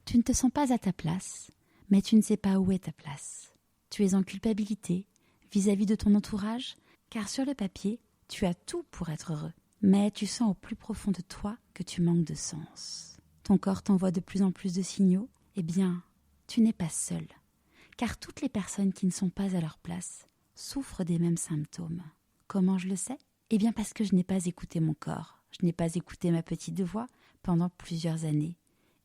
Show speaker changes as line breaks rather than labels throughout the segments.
Tu ne te sens pas à ta place, mais tu ne sais pas où est ta place. Tu es en culpabilité vis-à-vis de ton entourage, car sur le papier, tu as tout pour être heureux. Mais tu sens au plus profond de toi que tu manques de sens. Ton corps t'envoie de plus en plus de signaux. Eh bien, tu n'es pas seul, car toutes les personnes qui ne sont pas à leur place souffrent des mêmes symptômes. Comment je le sais ? Eh bien parce que je n'ai pas écouté mon corps, je n'ai pas écouté ma petite voix pendant plusieurs années.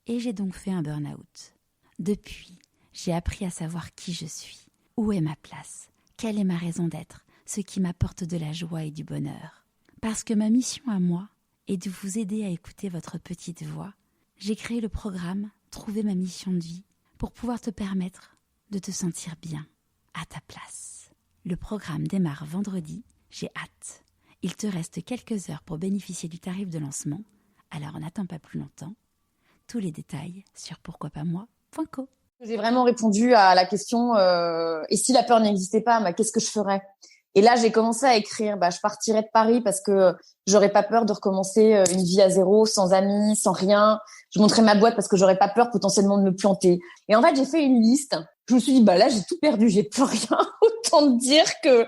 Et j'ai donc fait un burn-out. Depuis, j'ai appris à savoir qui je suis, où est ma place, quelle est ma raison d'être, ce qui m'apporte de la joie et du bonheur. Parce que ma mission à moi est de vous aider à écouter votre petite voix, j'ai créé le programme « Trouver ma mission de vie » pour pouvoir te permettre de te sentir bien, à ta place. Le programme démarre vendredi, j'ai hâte. Il te reste quelques heures pour bénéficier du tarif de lancement, alors n'attends pas plus longtemps. Tous les détails sur pourquoipasmoi.co.
J'ai vraiment répondu à la question et si la peur n'existait pas, qu'est-ce que je ferais ? Et là, j'ai commencé à écrire. Je partirais de Paris parce que j'aurais pas peur de recommencer une vie à zéro, sans amis, sans rien. Je monterais ma boîte parce que j'aurais pas peur potentiellement de me planter. Et en fait, j'ai fait une liste. Je me suis dit, là, j'ai tout perdu, j'ai plus rien. Autant te dire que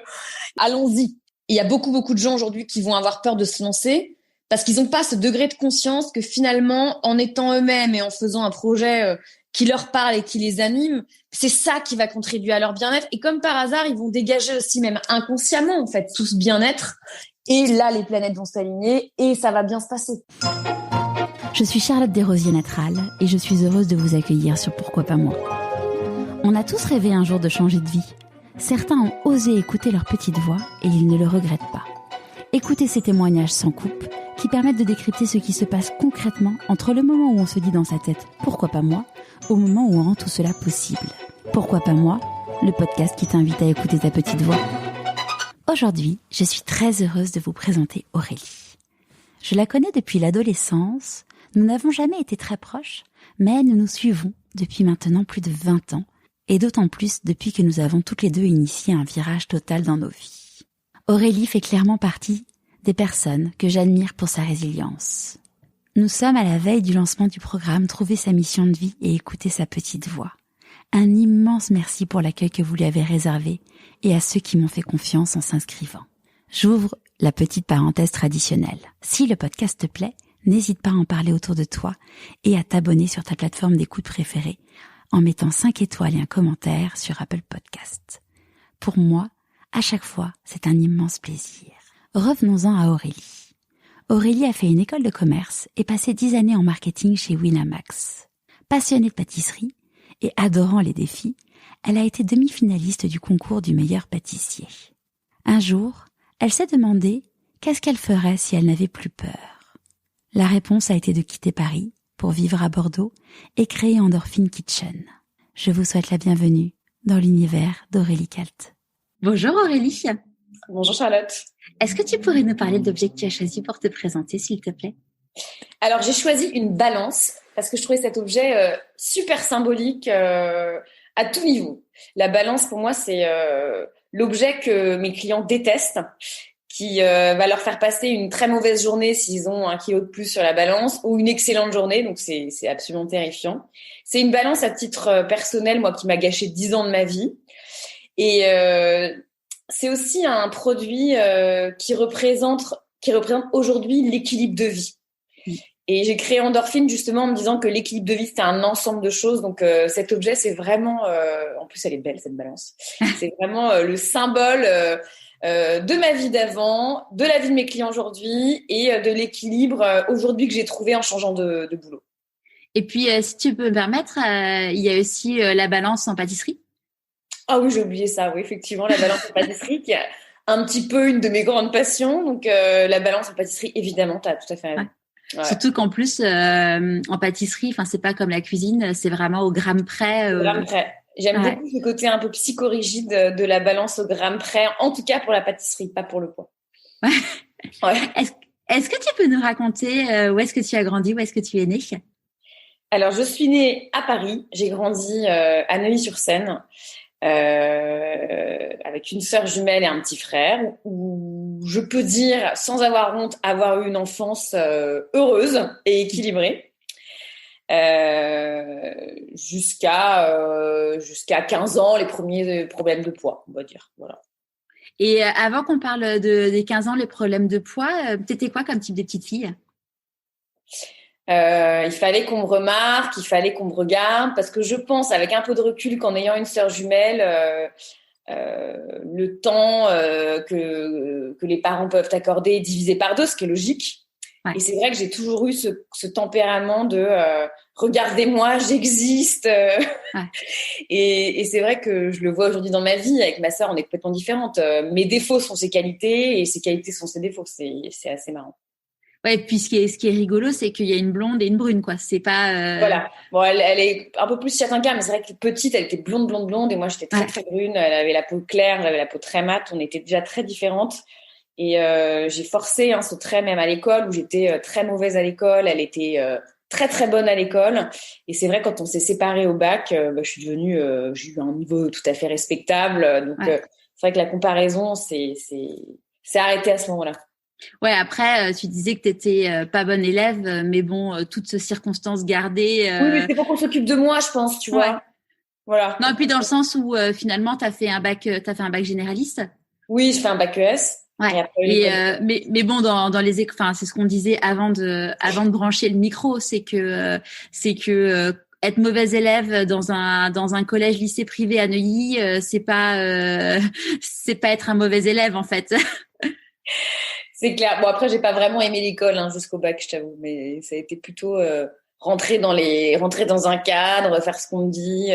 allons-y. Il y a beaucoup de gens aujourd'hui qui vont avoir peur de se lancer parce qu'ils n'ont pas ce degré de conscience que finalement, en étant eux-mêmes et en faisant un projet qui leur parle et qui les anime, c'est ça qui va contribuer à leur bien-être. Et comme par hasard, ils vont dégager aussi, même inconsciemment, en fait, tout ce bien-être. Et là, les planètes vont s'aligner et ça va bien se passer.
Je suis Charlotte Desrosiers-Natral et je suis heureuse de vous accueillir sur Pourquoi pas moi. On a tous rêvé un jour de changer de vie. Certains ont osé écouter leur petite voix et ils ne le regrettent pas. Écoutez ces témoignages sans coupe qui permettent de décrypter ce qui se passe concrètement entre le moment où on se dit dans sa tête « Pourquoi pas moi ?», au moment où on rend tout cela possible. Pourquoi pas moi ? Le podcast qui t'invite à écouter ta petite voix. Aujourd'hui, je suis très heureuse de vous présenter Aurélie. Je la connais depuis l'adolescence, nous n'avons jamais été très proches, mais nous nous suivons depuis maintenant plus de 20 ans, et d'autant plus depuis que nous avons toutes les deux initié un virage total dans nos vies. Aurélie fait clairement partie des personnes que j'admire pour sa résilience. Nous sommes à la veille du lancement du programme Trouver sa mission de vie et écouter sa petite voix. Un immense merci pour l'accueil que vous lui avez réservé et à ceux qui m'ont fait confiance en s'inscrivant. J'ouvre la petite parenthèse traditionnelle. Si le podcast te plaît, n'hésite pas à en parler autour de toi et à t'abonner sur ta plateforme d'écoute préférée en mettant 5 étoiles et un commentaire sur Apple Podcast. Pour moi, à chaque fois, c'est un immense plaisir. Revenons-en à Aurélie. Aurélie a fait une école de commerce et passé 10 années en marketing chez Winamax. Passionnée de pâtisserie et adorant les défis, elle a été demi-finaliste du concours du meilleur pâtissier. Un jour, elle s'est demandé qu'est-ce qu'elle ferait si elle n'avait plus peur. La réponse a été de quitter Paris pour vivre à Bordeaux et créer Endorphine Kitchen. Je vous souhaite la bienvenue dans l'univers d'Aurélie Calt. Bonjour Aurélie.
Bonjour Charlotte.
Est-ce que tu pourrais nous parler de l'objet que tu as choisi pour te présenter, s'il te plaît ?
Alors, j'ai choisi une balance parce que je trouvais cet objet super symbolique à tout niveau. La balance, pour moi, c'est l'objet que mes clients détestent, qui va leur faire passer une très mauvaise journée s'ils ont 1 kilo de plus sur la balance ou une excellente journée. Donc, c'est absolument terrifiant. C'est une balance à titre personnel, moi, qui m'a gâché 10 ans de ma vie. Et c'est aussi un produit qui représente aujourd'hui l'équilibre de vie. Et j'ai créé Endorphine justement en me disant que l'équilibre de vie, c'était un ensemble de choses. Donc, cet objet, c'est vraiment... en plus, elle est belle, cette balance. C'est vraiment le symbole de ma vie d'avant, de la vie de mes clients aujourd'hui et de l'équilibre aujourd'hui que j'ai trouvé en changeant de boulot.
Et puis, si tu peux me permettre, il y a aussi la balance en pâtisserie.
Ah oui, j'ai oublié ça. Oui, effectivement, la balance en pâtisserie qui est un petit peu une de mes grandes passions. Donc, la balance en pâtisserie, évidemment, tu as tout à fait raison.
Ouais. Surtout qu'en plus, en pâtisserie, c'est pas comme la cuisine, c'est vraiment au gramme près.
Au gramme près. J'aime beaucoup ce côté un peu psychorigide de la balance au gramme près, en tout cas pour la pâtisserie, pas pour le poids.
Ouais. Est-ce que tu peux nous raconter où est-ce que tu as grandi, où est-ce que tu es née ?
Alors, je suis née à Paris, j'ai grandi à Neuilly-sur-Seine. Avec une sœur jumelle et un petit frère, où je peux dire, sans avoir honte, avoir eu une enfance heureuse et équilibrée. jusqu'à 15 ans, les premiers problèmes de poids, on va dire. Voilà.
Et avant qu'on parle des 15 ans, les problèmes de poids, t'étais quoi comme type de petite fille?
Il fallait qu'on me remarque, il fallait qu'on me regarde, parce que je pense, avec un peu de recul, qu'en ayant une sœur jumelle, le temps que les parents peuvent accorder est divisé par deux, ce qui est logique. Ouais. Et c'est vrai que j'ai toujours eu ce tempérament de regardez-moi, j'existe. Ouais. Et c'est vrai que je le vois aujourd'hui dans ma vie. Avec ma sœur, on est complètement différentes. Mes défauts sont ses qualités et ses qualités sont ses défauts. C'est assez marrant.
Ouais, puis ce qui est rigolo, c'est qu'il y a une blonde et une brune, quoi. C'est pas.
Voilà. Bon, elle est un peu plus châtain mais c'est vrai que petite, elle était blonde, et moi j'étais très brune. Elle avait la peau claire, elle avait la peau très mate. On était déjà très différentes. Et j'ai forcé ce trait même à l'école où j'étais très mauvaise à l'école. Elle était très très bonne à l'école. Et c'est vrai quand on s'est séparés au bac, je suis devenue, j'ai eu un niveau tout à fait respectable. Donc c'est vrai que la comparaison, c'est arrêté à ce moment-là.
Ouais, après, tu disais que tu étais pas bonne élève, mais bon, toutes ces circonstances gardées.
Oui, mais c'est pour qu'on s'occupe de moi, je pense, tu vois. Voilà.
Non, et puis dans le sens où finalement, t'as fait un bac généraliste.
Oui, je fais un bac ES.
Ouais. Mais bon, dans les enfin, c'est ce qu'on disait avant de brancher le micro, c'est que être mauvaise élève dans un collège lycée privé à Neuilly, c'est pas être un mauvais élève en fait.
C'est clair. Bon, après, j'ai pas vraiment aimé l'école jusqu'au bac, je t'avoue, mais ça a été plutôt rentrer dans un cadre, faire ce qu'on me dit.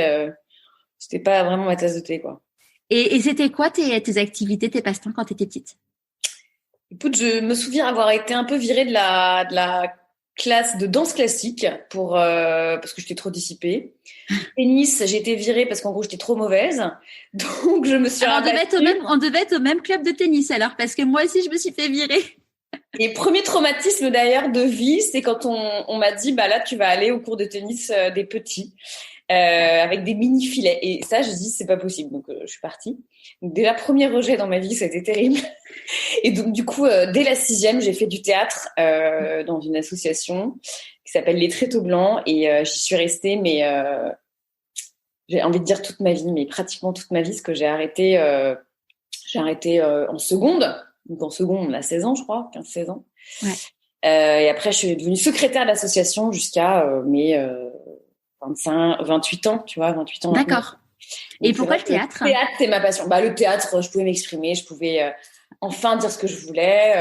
C'était pas vraiment ma tasse de thé, quoi.
Et c'était quoi tes activités, tes passe-temps quand t'étais petite?
Écoute, je me souviens avoir été un peu virée de la classe de danse classique parce que j'étais trop dissipée. Tennis, j'ai été virée parce qu'en gros j'étais trop mauvaise. Donc je me suis
on devait être au même club de tennis alors, parce que moi aussi je me suis fait virer.
Et premier traumatisme d'ailleurs de vie, c'est quand on m'a dit bah là tu vas aller au cours de tennis des petits avec des mini filets. Et ça je dis c'est pas possible. Donc je suis partie. Donc déjà premier rejet dans ma vie, ça a été terrible. Et donc du coup dès la 6e, j'ai fait du théâtre dans une association qui s'appelle Les Tréteaux Blancs et j'y suis restée mais j'ai envie de dire toute ma vie, mais pratiquement toute ma vie, parce que j'ai arrêté en seconde. Donc en seconde, on a 16 ans, je crois, 15-16 ans.
Ouais.
Et après, je suis devenue secrétaire de l'association jusqu'à mes 28 ans, tu vois, 28 ans.
D'accord. Et pourquoi le théâtre ?
Le théâtre, c'est ma passion. Le théâtre, je pouvais m'exprimer, je pouvais enfin dire ce que je voulais.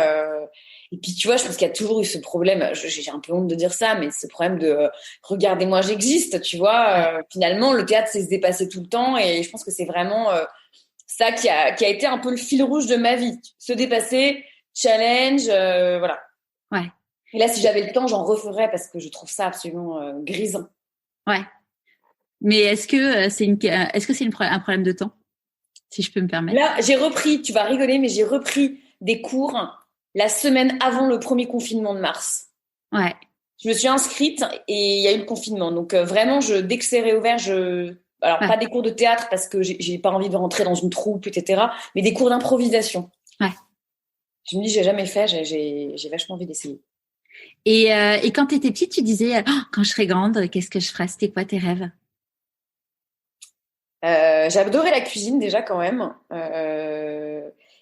Et puis, tu vois, je pense qu'il y a toujours eu ce problème. J'ai un peu honte de dire ça, mais ce problème de regardez-moi, j'existe, tu vois. Finalement, le théâtre, c'est se dépasser tout le temps. Et je pense que c'est vraiment ça qui a été un peu le fil rouge de ma vie. Se dépasser, challenge, voilà.
Ouais.
Et là, si j'avais le temps, j'en referais parce que je trouve ça absolument grisant.
Ouais. Mais est-ce que c'est un problème de temps, si je peux me permettre?
Là, j'ai repris, tu vas rigoler, mais j'ai repris des cours la semaine avant le premier confinement de mars.
Ouais.
Je me suis inscrite et il y a eu le confinement. Donc vraiment, dès que c'est réouvert, pas des cours de théâtre parce que j'ai pas envie de rentrer dans une troupe, etc. Mais des cours d'improvisation.
Ouais.
Je me dis, j'ai jamais fait, j'ai vachement envie d'essayer.
Et quand tu étais petite, tu disais, quand je serai grande, qu'est-ce que je ferai ? C'était quoi tes rêves ?
J'adorais la cuisine déjà quand même.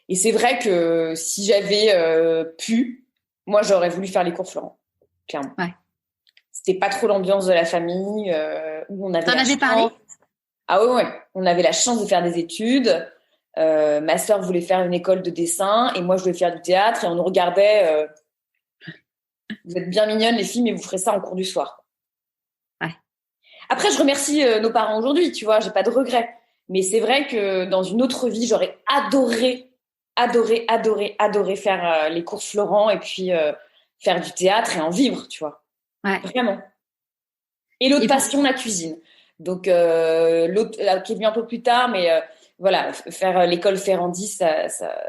Et c'est vrai que si j'avais pu, moi j'aurais voulu faire les cours Florent, clairement.
Ouais.
C'était pas trop l'ambiance de la famille où on avait.
T'en avais parlé ?
Ah ouais. On avait la chance de faire des études. Ma sœur voulait faire une école de dessin et moi je voulais faire du théâtre et on nous regardait. Vous êtes bien mignonnes les filles, mais vous ferez ça en cours du soir.
Ouais.
Après, je remercie nos parents aujourd'hui, tu vois, j'ai pas de regrets. Mais c'est vrai que dans une autre vie, j'aurais adoré faire les cours Florent et puis faire du théâtre et en vivre, tu vois.
Ouais.
Vraiment. Et l'autre passion, la cuisine. Donc, l'autre qui est venu un peu plus tard, mais voilà, faire l'école Ferrandi,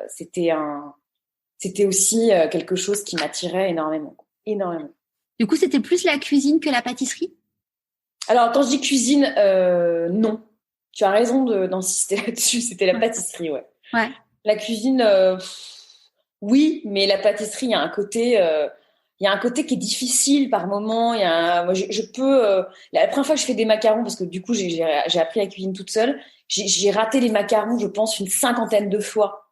c'était aussi quelque chose qui m'attirait énormément. Énormément.
Du coup, c'était plus la cuisine que la pâtisserie ?
Alors, quand je dis cuisine, non. Tu as raison d'insister là-dessus. C'était la pâtisserie, ouais.
Ouais.
La cuisine, oui, mais la pâtisserie, il y a un côté il y a un côté qui est difficile par moment. Moi, je peux. La première fois que je fais des macarons, parce que du coup, j'ai appris la cuisine toute seule. J'ai raté les macarons, je pense, une 50aine de fois.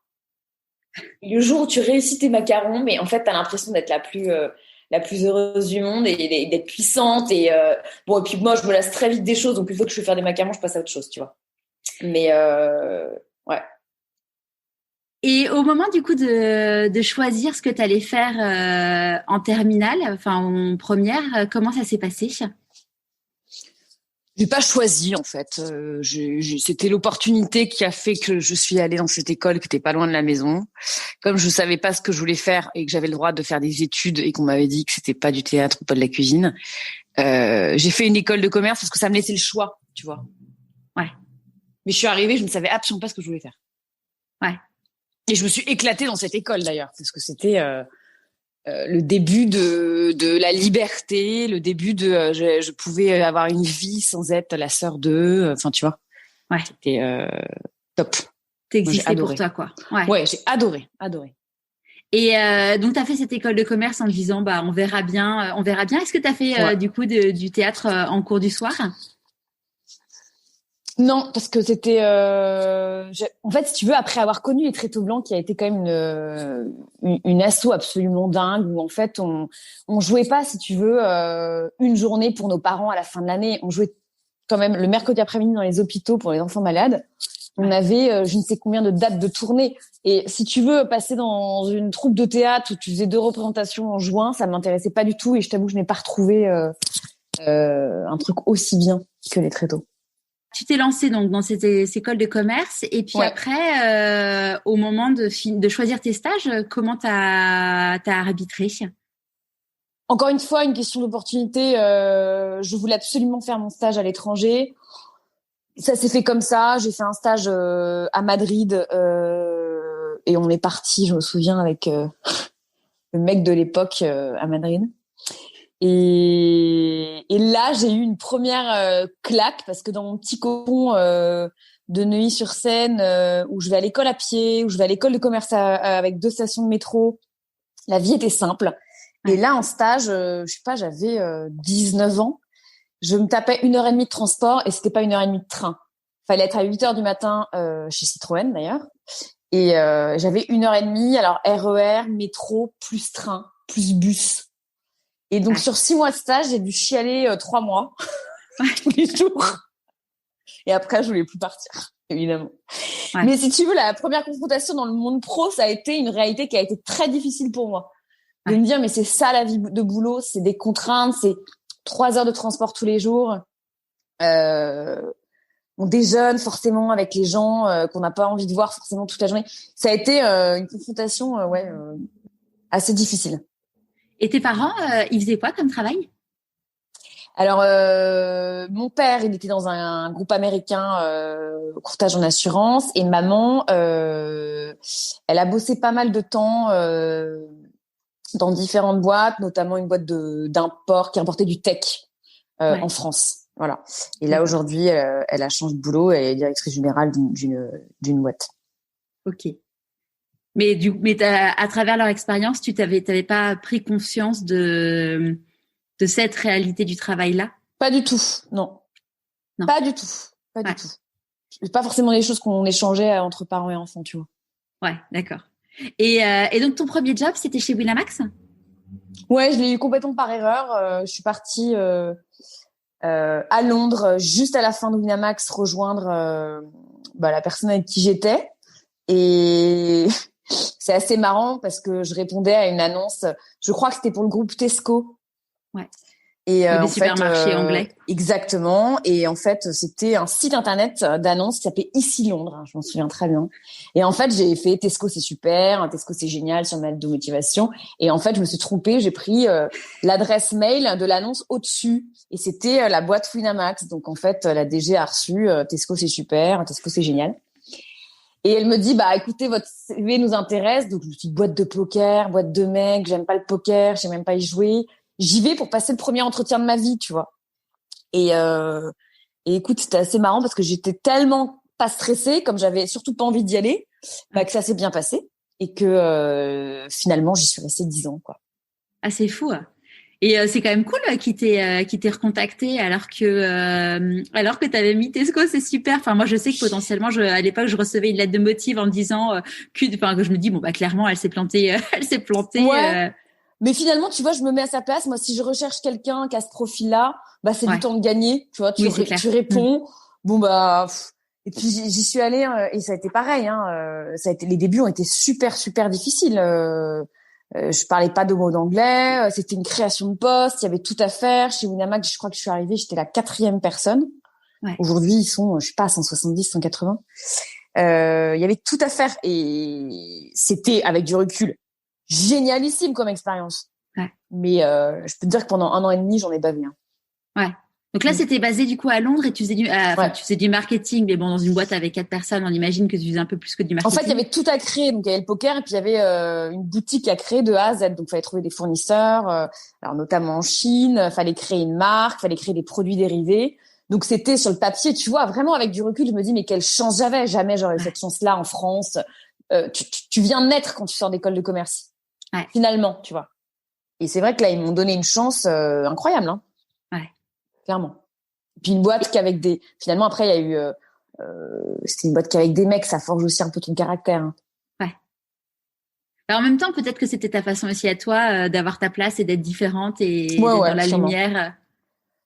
Et le jour où tu réussis tes macarons, mais en fait, t'as l'impression d'être la plus heureuse du monde et d'être puissante. Bon, et puis moi, je me lasse très vite des choses, donc une fois que je fais faire des macarons, je passe à autre chose, tu vois. Mais ouais.
Et au moment du coup de choisir ce que tu allais faire en terminale, enfin en première, comment ça s'est passé?
J'ai pas choisi en fait. C'était l'opportunité qui a fait que je suis allée dans cette école qui était pas loin de la maison. Comme je savais pas ce que je voulais faire et que j'avais le droit de faire des études et qu'on m'avait dit que c'était pas du théâtre ou pas de la cuisine, j'ai fait une école de commerce parce que ça me laissait le choix, tu vois.
Ouais.
Mais je suis arrivée, je ne savais absolument pas ce que je voulais faire.
Ouais.
Et je me suis éclatée dans cette école d'ailleurs parce que c'était le début de la liberté, le début de je pouvais avoir une vie sans être la sœur d'eux. Enfin, tu vois.
Ouais.
C'était top.
T'existais pour toi, quoi.
Ouais, j'ai adoré.
Et donc, tu as fait cette école de commerce en te disant, bah, on verra bien. Est-ce que tu as fait du coup du théâtre en cours du soir?
Non, parce que c'était... En fait, si tu veux, après avoir connu les Tréteaux Blancs, qui a été quand même une asso absolument dingue, où en fait, on jouait pas, si tu veux, une journée pour nos parents à la fin de l'année. On jouait quand même le mercredi après-midi dans les hôpitaux pour les enfants malades. On avait je ne sais combien de dates de tournée. Et si tu veux passer dans une troupe de théâtre où tu faisais 2 représentations en juin, ça m'intéressait pas du tout. Et je t'avoue que je n'ai pas retrouvé un truc aussi bien que les Tréteaux.
Tu t'es lancée donc dans cette école de commerce et puis après, au moment de choisir tes stages, comment t'as arbitré?
Encore une fois, une question d'opportunité. Je voulais absolument faire mon stage à l'étranger. Ça s'est fait comme ça. J'ai fait un stage à Madrid et on est parti, je me souviens, avec le mec de l'époque à Madrid. Et là, j'ai eu une première claque parce que dans mon petit cocon de Neuilly-sur-Seine, où je vais à l'école à pied, où je vais à l'école de commerce avec 2 stations de métro, la vie était simple. Et là, en stage, je sais pas, j'avais 19 ans. Je me tapais 1h30 de transport et c'était pas 1h30 de train. Fallait être à 8h du matin chez Citroën d'ailleurs. Et j'avais 1h30, alors RER, métro, plus train, plus bus. Et donc, sur 6 mois de stage, j'ai dû chialer 3 mois, tous les jours. Et après, je voulais plus partir, évidemment. Ouais. Mais si tu veux, la première confrontation dans le monde pro, ça a été une réalité qui a été très difficile pour moi. De me dire, mais c'est ça la vie de boulot, c'est des contraintes, c'est 3 heures de transport tous les jours. On déjeune forcément avec les gens qu'on n'a pas envie de voir forcément toute la journée. Ça a été une confrontation assez difficile.
Et tes parents, ils faisaient quoi comme travail?
Alors, mon père, il était dans un groupe américain courtage en assurance, et maman, elle a bossé pas mal de temps dans différentes boîtes, notamment une boîte d'import qui importait du tech en France. Voilà. Et là, aujourd'hui, elle a changé de boulot, elle est directrice générale d'une boîte.
Ok. Mais à travers leur expérience, t'avais pas pris conscience de cette réalité du travail-là?
Pas du tout, non. Pas du tout. C'est pas forcément les choses qu'on échangeait entre parents et enfants, tu vois.
Ouais, d'accord. Et donc, ton premier job, c'était chez Winamax?
Ouais, je l'ai eu complètement par erreur. Je suis partie à Londres, juste à la fin de Winamax, rejoindre la personne avec qui j'étais. Et c'est assez marrant parce que je répondais à une annonce, je crois que c'était pour le groupe Tesco.
Ouais.
Et
des supermarchés anglais.
Exactement. Et en fait, c'était un site internet d'annonces qui s'appelait Ici Londres. Je m'en souviens très bien. Et en fait, j'ai fait Tesco, c'est super. Tesco, c'est génial sur ma lettre de motivation. Et en fait, je me suis trompée. J'ai pris l'adresse mail de l'annonce au-dessus. Et c'était la boîte Winamax. Donc, en fait, la DG a reçu Tesco, c'est super. Tesco, c'est génial. Et elle me dit, écoutez, votre CV nous intéresse. Donc, je me suis dit, boîte de poker, boîte de mecs. J'aime pas le poker. Je sais même pas y jouer. J'y vais pour passer le premier entretien de ma vie, tu vois. Et écoute, c'était assez marrant parce que j'étais tellement pas stressée, comme j'avais surtout pas envie d'y aller, que ça s'est bien passé et que finalement j'y suis restée 10 ans, quoi.
Ah, c'est fou. Et c'est quand même cool qu'il t'ait recontacté alors que t'avais mis Tesco, c'est super. Enfin, moi, je sais que potentiellement, à l'époque, je recevais une lettre de motive en me disant que je me dis bon bah clairement, elle s'est plantée, elle s'est plantée.
Ouais. Mais finalement, tu vois, je me mets à sa place. Moi, si je recherche quelqu'un qui a ce profil-là, bah c'est du
Ouais.
temps de gagner. Tu vois,
Oui, c'est clair.
tu réponds. Bon bah. Et puis j'y suis allée et ça a été pareil. Les débuts ont été super super difficiles. Je parlais pas deux mots d'anglais. C'était une création de poste. Il y avait tout à faire. Chez Winamax, je crois que je suis arrivée, j'étais la 4e personne.
Ouais.
Aujourd'hui, ils sont, je sais pas, 170, 180. Il y avait tout à faire et c'était, avec du recul, génialissime comme expérience.
Ouais.
Mais je peux te dire que pendant 1 an et demi, j'en ai bavé.
Ouais. Donc là, c'était basé du coup à Londres et tu faisais tu faisais du marketing, mais bon, dans une boîte avec 4 personnes, on imagine que tu faisais un peu plus que du marketing.
En fait, il y avait tout à créer. Donc, il y avait le poker et puis il y avait une boutique à créer de A à Z. Donc, il fallait trouver des fournisseurs, alors notamment en Chine. Fallait créer une marque, fallait créer des produits dérivés. Donc, c'était sur le papier, tu vois, vraiment avec du recul, je me dis, mais quelle chance j'avais. Jamais j'aurais eu cette chance-là en France. Tu viens de naître quand tu sors d'école de commerce.
Ouais.
Finalement, tu vois. Et c'est vrai que là, ils m'ont donné une chance incroyable, hein.
Ouais.
Clairement. Puis une boîte qu'avec des... Finalement, après, il y a eu... c'était une boîte qu'avec des mecs, ça forge aussi un peu ton caractère, hein.
Ouais. Alors, en même temps, peut-être que c'était ta façon aussi à toi d'avoir ta place et d'être différente et d'être dans la
sûrement.
lumière.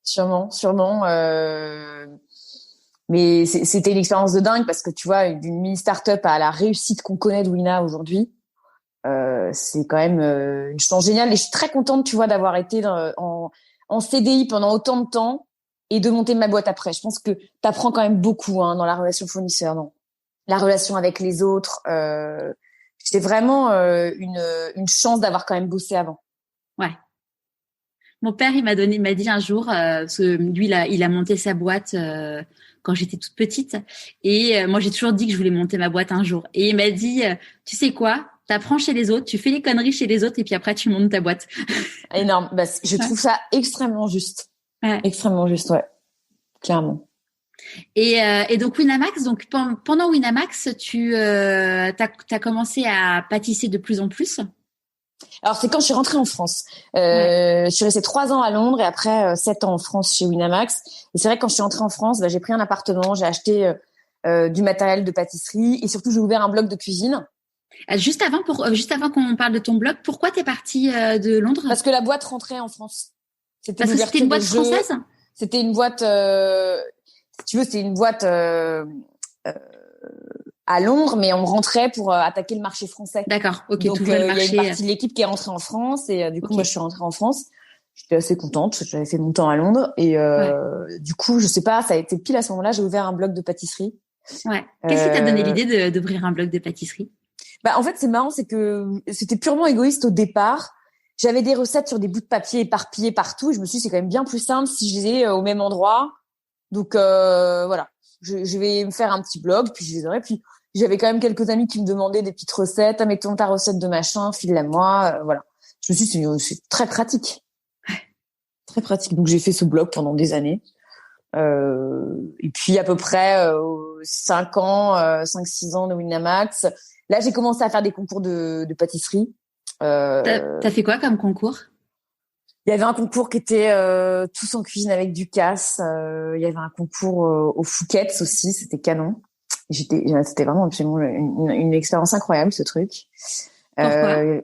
Sûrement. Mais c'était une expérience de dingue parce que tu vois, d'une mini start-up à la réussite qu'on connaît de Wina aujourd'hui, c'est quand même une chance géniale. Et je suis très contente, tu vois, d'avoir été en CDI pendant autant de temps et de monter ma boîte après. Je pense que t'apprends quand même beaucoup dans la relation fournisseur, non, la relation avec les autres. C'est vraiment une chance d'avoir quand même bossé avant.
Ouais. Mon père, il m'a dit un jour, parce que lui, il a monté sa boîte quand j'étais toute petite, et moi, j'ai toujours dit que je voulais monter ma boîte un jour. Et il m'a dit, tu sais quoi, t'apprends chez les autres, tu fais les conneries chez les autres, et puis après, tu montes ta boîte.
Énorme. Bah, je trouve ça extrêmement juste. Ouais. Extrêmement juste, ouais, clairement.
Et donc Winamax, donc pendant Winamax, t'as commencé à pâtisser de plus en plus.
Alors c'est quand je suis rentrée en France. Je suis restée 3 ans à Londres et après 7 ans en France chez Winamax. Et c'est vrai que quand je suis rentrée en France, j'ai pris un appartement, j'ai acheté du matériel de pâtisserie et surtout j'ai ouvert un blog de cuisine.
Juste avant qu'on parle de ton blog, pourquoi t'es partie de Londres?
Parce que la boîte rentrait en France.
Parce que c'était une boîte française.
C'était une boîte. Si tu veux, c'était une boîte à Londres, mais on rentrait pour attaquer le marché français.
D'accord, ok.
Donc, il y a une partie de l'équipe qui est rentrée en France et du coup, moi, je suis rentrée en France. J'étais assez contente. J'avais fait mon temps à Londres et du coup, je sais pas, ça a été pile à ce moment-là, j'ai ouvert un blog de pâtisserie.
Ouais. Qu'est-ce qui t'a donné l'idée d'ouvrir un blog de pâtisserie?
Bah, en fait, c'est marrant, c'est que c'était purement égoïste au départ. J'avais des recettes sur des bouts de papier éparpillés partout. Et je me suis dit, c'est quand même bien plus simple si je les ai au même endroit. Donc, voilà. Je vais me faire un petit blog, puis je les aurai. Puis, j'avais quand même quelques amis qui me demandaient des petites recettes. Ah, mettons ta recette de machin, file-la moi. Voilà. Je me suis dit, c'est très pratique. Très pratique. Donc, j'ai fait ce blog pendant des années. Et puis, à peu près 5 ans, 5-6 ans de Winamax. Là, j'ai commencé à faire des concours de pâtisserie.
T'as fait quoi comme concours?
Il y avait un concours qui était tous en cuisine avec du casse. Il y avait un concours au Fouquet's aussi, c'était canon. C'était vraiment absolument une expérience incroyable, ce truc.
Pourquoi?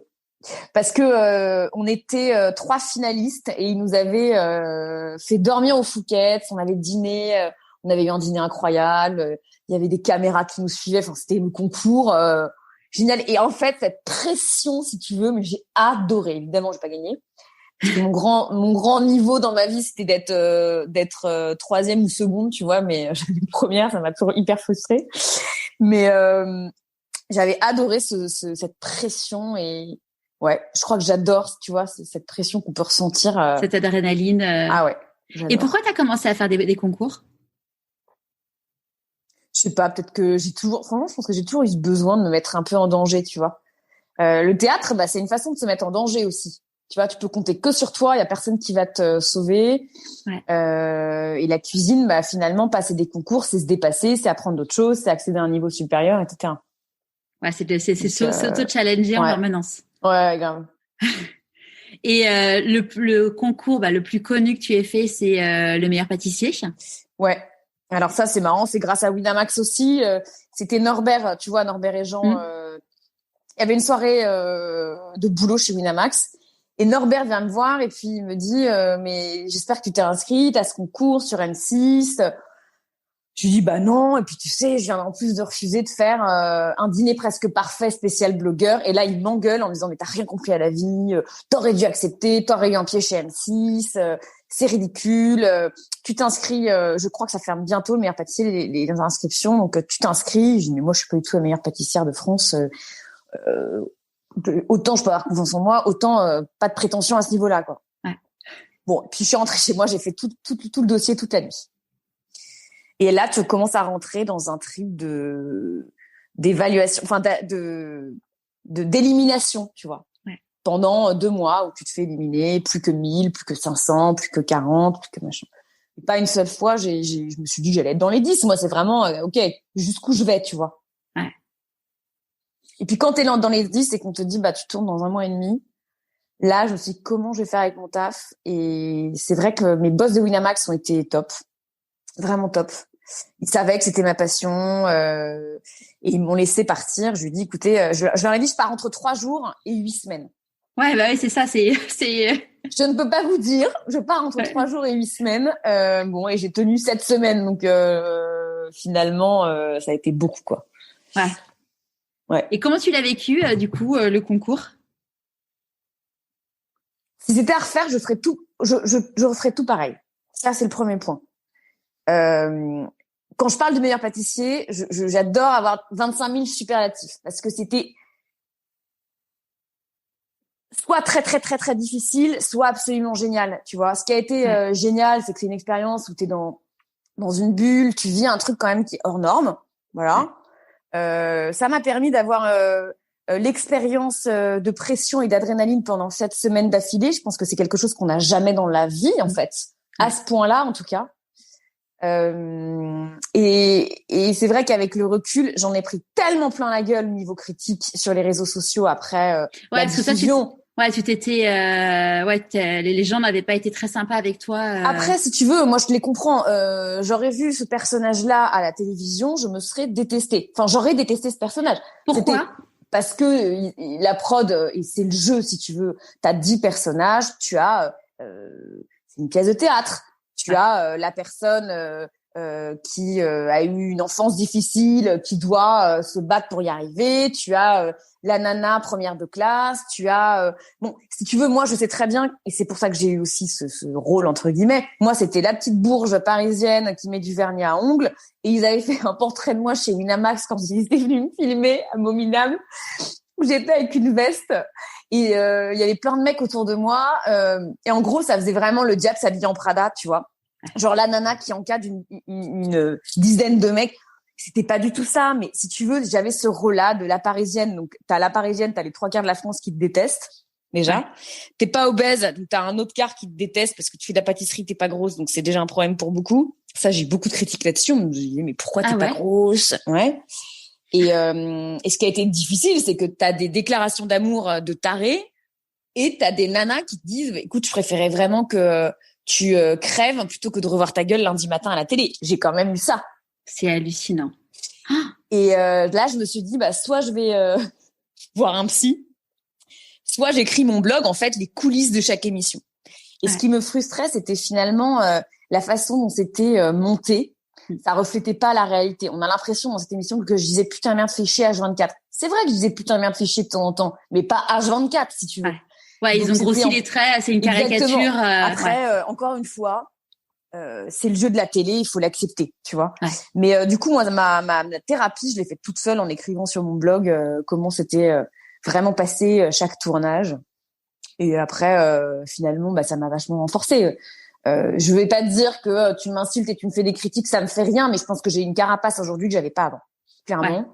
Parce que on était 3 finalistes et ils nous avaient fait dormir au Fouquet's. On avait dîné, on avait eu un dîner incroyable. Il y avait des caméras qui nous suivaient. Enfin, c'était le concours génial. Et en fait, cette pression, si tu veux, mais j'ai adoré. Évidemment, j'ai pas gagné. Mon grand niveau dans ma vie, c'était d'être 3e ou seconde, tu vois. Mais j'avais première, ça m'a toujours hyper frustrée. Mais j'avais adoré cette pression et ouais, je crois que j'adore, tu vois, cette pression qu'on peut ressentir.
Cette adrénaline.
Ah ouais. J'adore.
Et pourquoi t'as commencé à faire des concours?
Je sais pas, peut-être que franchement, je pense que j'ai toujours eu ce besoin de me mettre un peu en danger, tu vois. Le théâtre, bah, c'est une façon de se mettre en danger aussi. Tu vois, tu peux compter que sur toi, il y a personne qui va te sauver.
Ouais.
Et la cuisine, bah, finalement, passer des concours, c'est se dépasser, c'est apprendre d'autres choses, c'est accéder à un niveau supérieur, etc.
Ouais, c'est s'auto-challenger en permanence.
Ouais, grave.
Et le concours le plus connu que tu aies fait, c'est le meilleur pâtissier.
Ouais. Alors ça, c'est marrant, c'est grâce à Winamax aussi. C'était Norbert, tu vois, Norbert et Jean. Il y avait une soirée de boulot chez Winamax. Et Norbert vient me voir et puis il me dit mais j'espère que tu t'es inscrite à ce concours sur M6. Je lui dis bah non, et puis tu sais, je viens en plus de refuser de faire un dîner presque parfait spécial blogueur. Et là il m'engueule en me disant mais t'as rien compris à la vie, t'aurais dû accepter, t'aurais eu un pied chez M6, c'est ridicule. Tu t'inscris, je crois que ça ferme bientôt le meilleur pâtissier les inscriptions, donc tu t'inscris. Je dis mais moi je suis pas du tout la meilleure pâtissière de France. Autant je peux avoir confiance en moi, autant pas de prétention à ce niveau-là, quoi.
Ouais.
Bon, puis je suis rentrée chez moi, j'ai fait tout le dossier toute la nuit. Et là, tu commences à rentrer dans un truc d'évaluation, enfin d'élimination, tu vois.
Ouais.
Pendant 2 mois où tu te fais éliminer, plus que 1000, plus que 500, plus que 40, plus que machin. Et pas une seule fois, je me suis dit que j'allais être dans les 10. Moi, c'est vraiment, ok, jusqu'où je vais, tu vois.
Ouais.
Et puis quand t'es dans les 10 et qu'on te dit tu tournes dans 1 mois et demi, là je me suis dit comment je vais faire avec mon taf. Et c'est vrai que mes boss de Winamax ont été top, vraiment top. Ils savaient que c'était ma passion et ils m'ont laissé partir. Je lui ai dit écoutez, je leur ai dit je pars entre 3 jours et 8 semaines.
Ouais oui, c'est ça, c'est
Je ne peux pas vous dire, je pars entre 3 jours et 8 semaines. Bon, et j'ai tenu 7 semaines, donc finalement ça a été beaucoup, quoi.
Ouais.
Ouais.
Et comment tu l'as vécu, du coup, le concours?
Si c'était à refaire, je ferais tout. Je referais tout pareil. Ça, c'est le premier point. Quand je parle de meilleur pâtissier, j'adore avoir 25 000 superlatifs parce que c'était soit très très très très difficile, soit absolument génial. Tu vois, ce qui a été génial, c'est que c'est une expérience où t'es dans une bulle, tu vis un truc quand même qui est hors norme. Voilà. Ça m'a permis d'avoir l'expérience de pression et d'adrénaline pendant 7 semaines d'affilée. Je pense que c'est quelque chose qu'on n'a jamais dans la vie, en fait, à ce point-là, en tout cas. Et c'est vrai qu'avec le recul, j'en ai pris tellement plein la gueule niveau critique sur les réseaux sociaux après la diffusion.
Tu t'étais, les gens n'avaient pas été très sympas avec toi.
Après, si tu veux, moi je les comprends. J'aurais vu ce personnage-là à la télévision, je me serais détestée. Enfin, j'aurais détesté ce personnage.
Pourquoi?
Parce que la prod, et c'est le jeu, si tu veux. T'as 10 personnages, tu as, c'est une pièce de théâtre. Tu as la personne qui a eu une enfance difficile, qui doit se battre pour y arriver. Tu as la nana première de classe. Tu as bon, si tu veux, moi je sais très bien, et c'est pour ça que j'ai eu aussi ce rôle entre guillemets. Moi, c'était la petite bourge parisienne qui met du vernis à ongles, et ils avaient fait un portrait de moi chez Winamax quand ils étaient venus me filmer à Mominam, où j'étais avec une veste. Et il y avait plein de mecs autour de moi. Et en gros, ça faisait vraiment le diable s'habille en Prada, tu vois. Genre la nana qui encadre une dizaine de mecs. C'était pas du tout ça. Mais si tu veux, j'avais ce rôle-là de la parisienne. Donc, t'as la parisienne, t'as les 3 quarts de la France qui te détestent, déjà. Ouais. T'es pas obèse, donc t'as un autre quart qui te déteste parce que tu fais de la pâtisserie, t'es pas grosse. Donc, c'est déjà un problème pour beaucoup. Ça, j'ai beaucoup de critiques là-dessus. On me dit, mais pourquoi t'es pas grosse? Ouais. Et ce qui a été difficile, c'est que t'as des déclarations d'amour de tarés et t'as des nanas qui te disent, écoute, je préférais vraiment que tu crèves plutôt que de revoir ta gueule lundi matin à la télé. J'ai quand même eu ça.
C'est hallucinant.
Et là, je me suis dit, soit je vais voir un psy, soit j'écris mon blog, en fait, les coulisses de chaque émission. Et ce qui me frustrait, c'était finalement la façon dont c'était monté. Ça reflétait pas la réalité. On a l'impression dans cette émission que je disais putain merde fais chier H24. C'est vrai que je disais putain merde fais chier de temps en temps, mais pas H24 si tu veux.
Ouais, ils ont grossi les traits, c'est une caricature.
Après, encore une fois, c'est le jeu de la télé, il faut l'accepter, tu vois. Ouais. Mais du coup, moi, ma thérapie, je l'ai faite toute seule en écrivant sur mon blog comment c'était vraiment passé chaque tournage. Et après, finalement, ça m'a vachement renforcée. Je vais pas te dire que tu m'insultes et tu me fais des critiques, ça me fait rien, mais je pense que j'ai une carapace aujourd'hui que j'avais pas avant, clairement, ouais.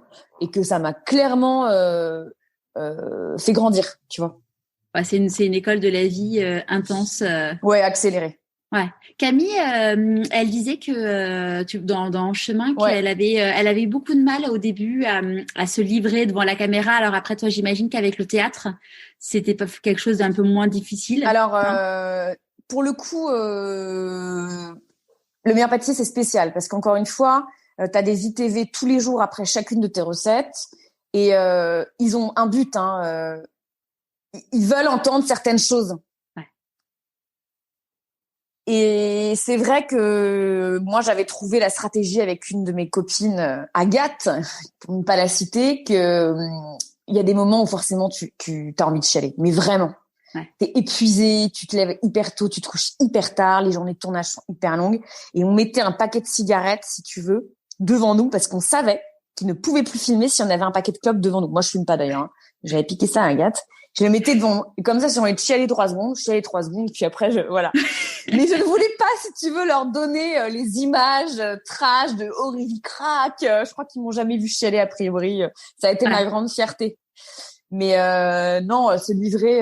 Et que ça m'a clairement fait grandir, tu vois.
Ouais, c'est une école de la vie intense.
Ouais, accélérée.
Ouais. Camille, elle disait que dans Chemin
Ouais.
elle avait eu beaucoup de mal au début à se livrer devant la caméra. Alors après, toi, j'imagine qu'avec le théâtre, c'était pas quelque chose d'un peu moins difficile.
Alors,
Non.
pour le coup, le meilleur pâtissier, c'est spécial parce qu'encore une fois, tu as des ITV tous les jours après chacune de tes recettes et ils ont un but. Ils veulent entendre certaines choses.
Ouais.
Et c'est vrai que moi, j'avais trouvé la stratégie avec une de mes copines, Agathe, pour ne pas la citer, que il y a des moments où forcément tu as envie de chialer, mais vraiment.
Ouais.
T'es épuisé, tu te lèves hyper tôt, tu te couches hyper tard, les journées de tournage sont hyper longues, et on mettait un paquet de cigarettes, si tu veux, devant nous parce qu'on savait qu'ils ne pouvaient plus filmer si on avait un paquet de clopes devant nous. Moi, je fume pas d'ailleurs. J'avais piqué ça à Agathe. Je le mettais devant, et comme ça, si on allait chialer 3 secondes, puis après, voilà. Mais je ne voulais pas, si tu veux, leur donner les images trash de Aurélie Crac. Je crois qu'ils m'ont jamais vu chialer a priori. Ça a été ma grande fierté. Mais non, se livrer,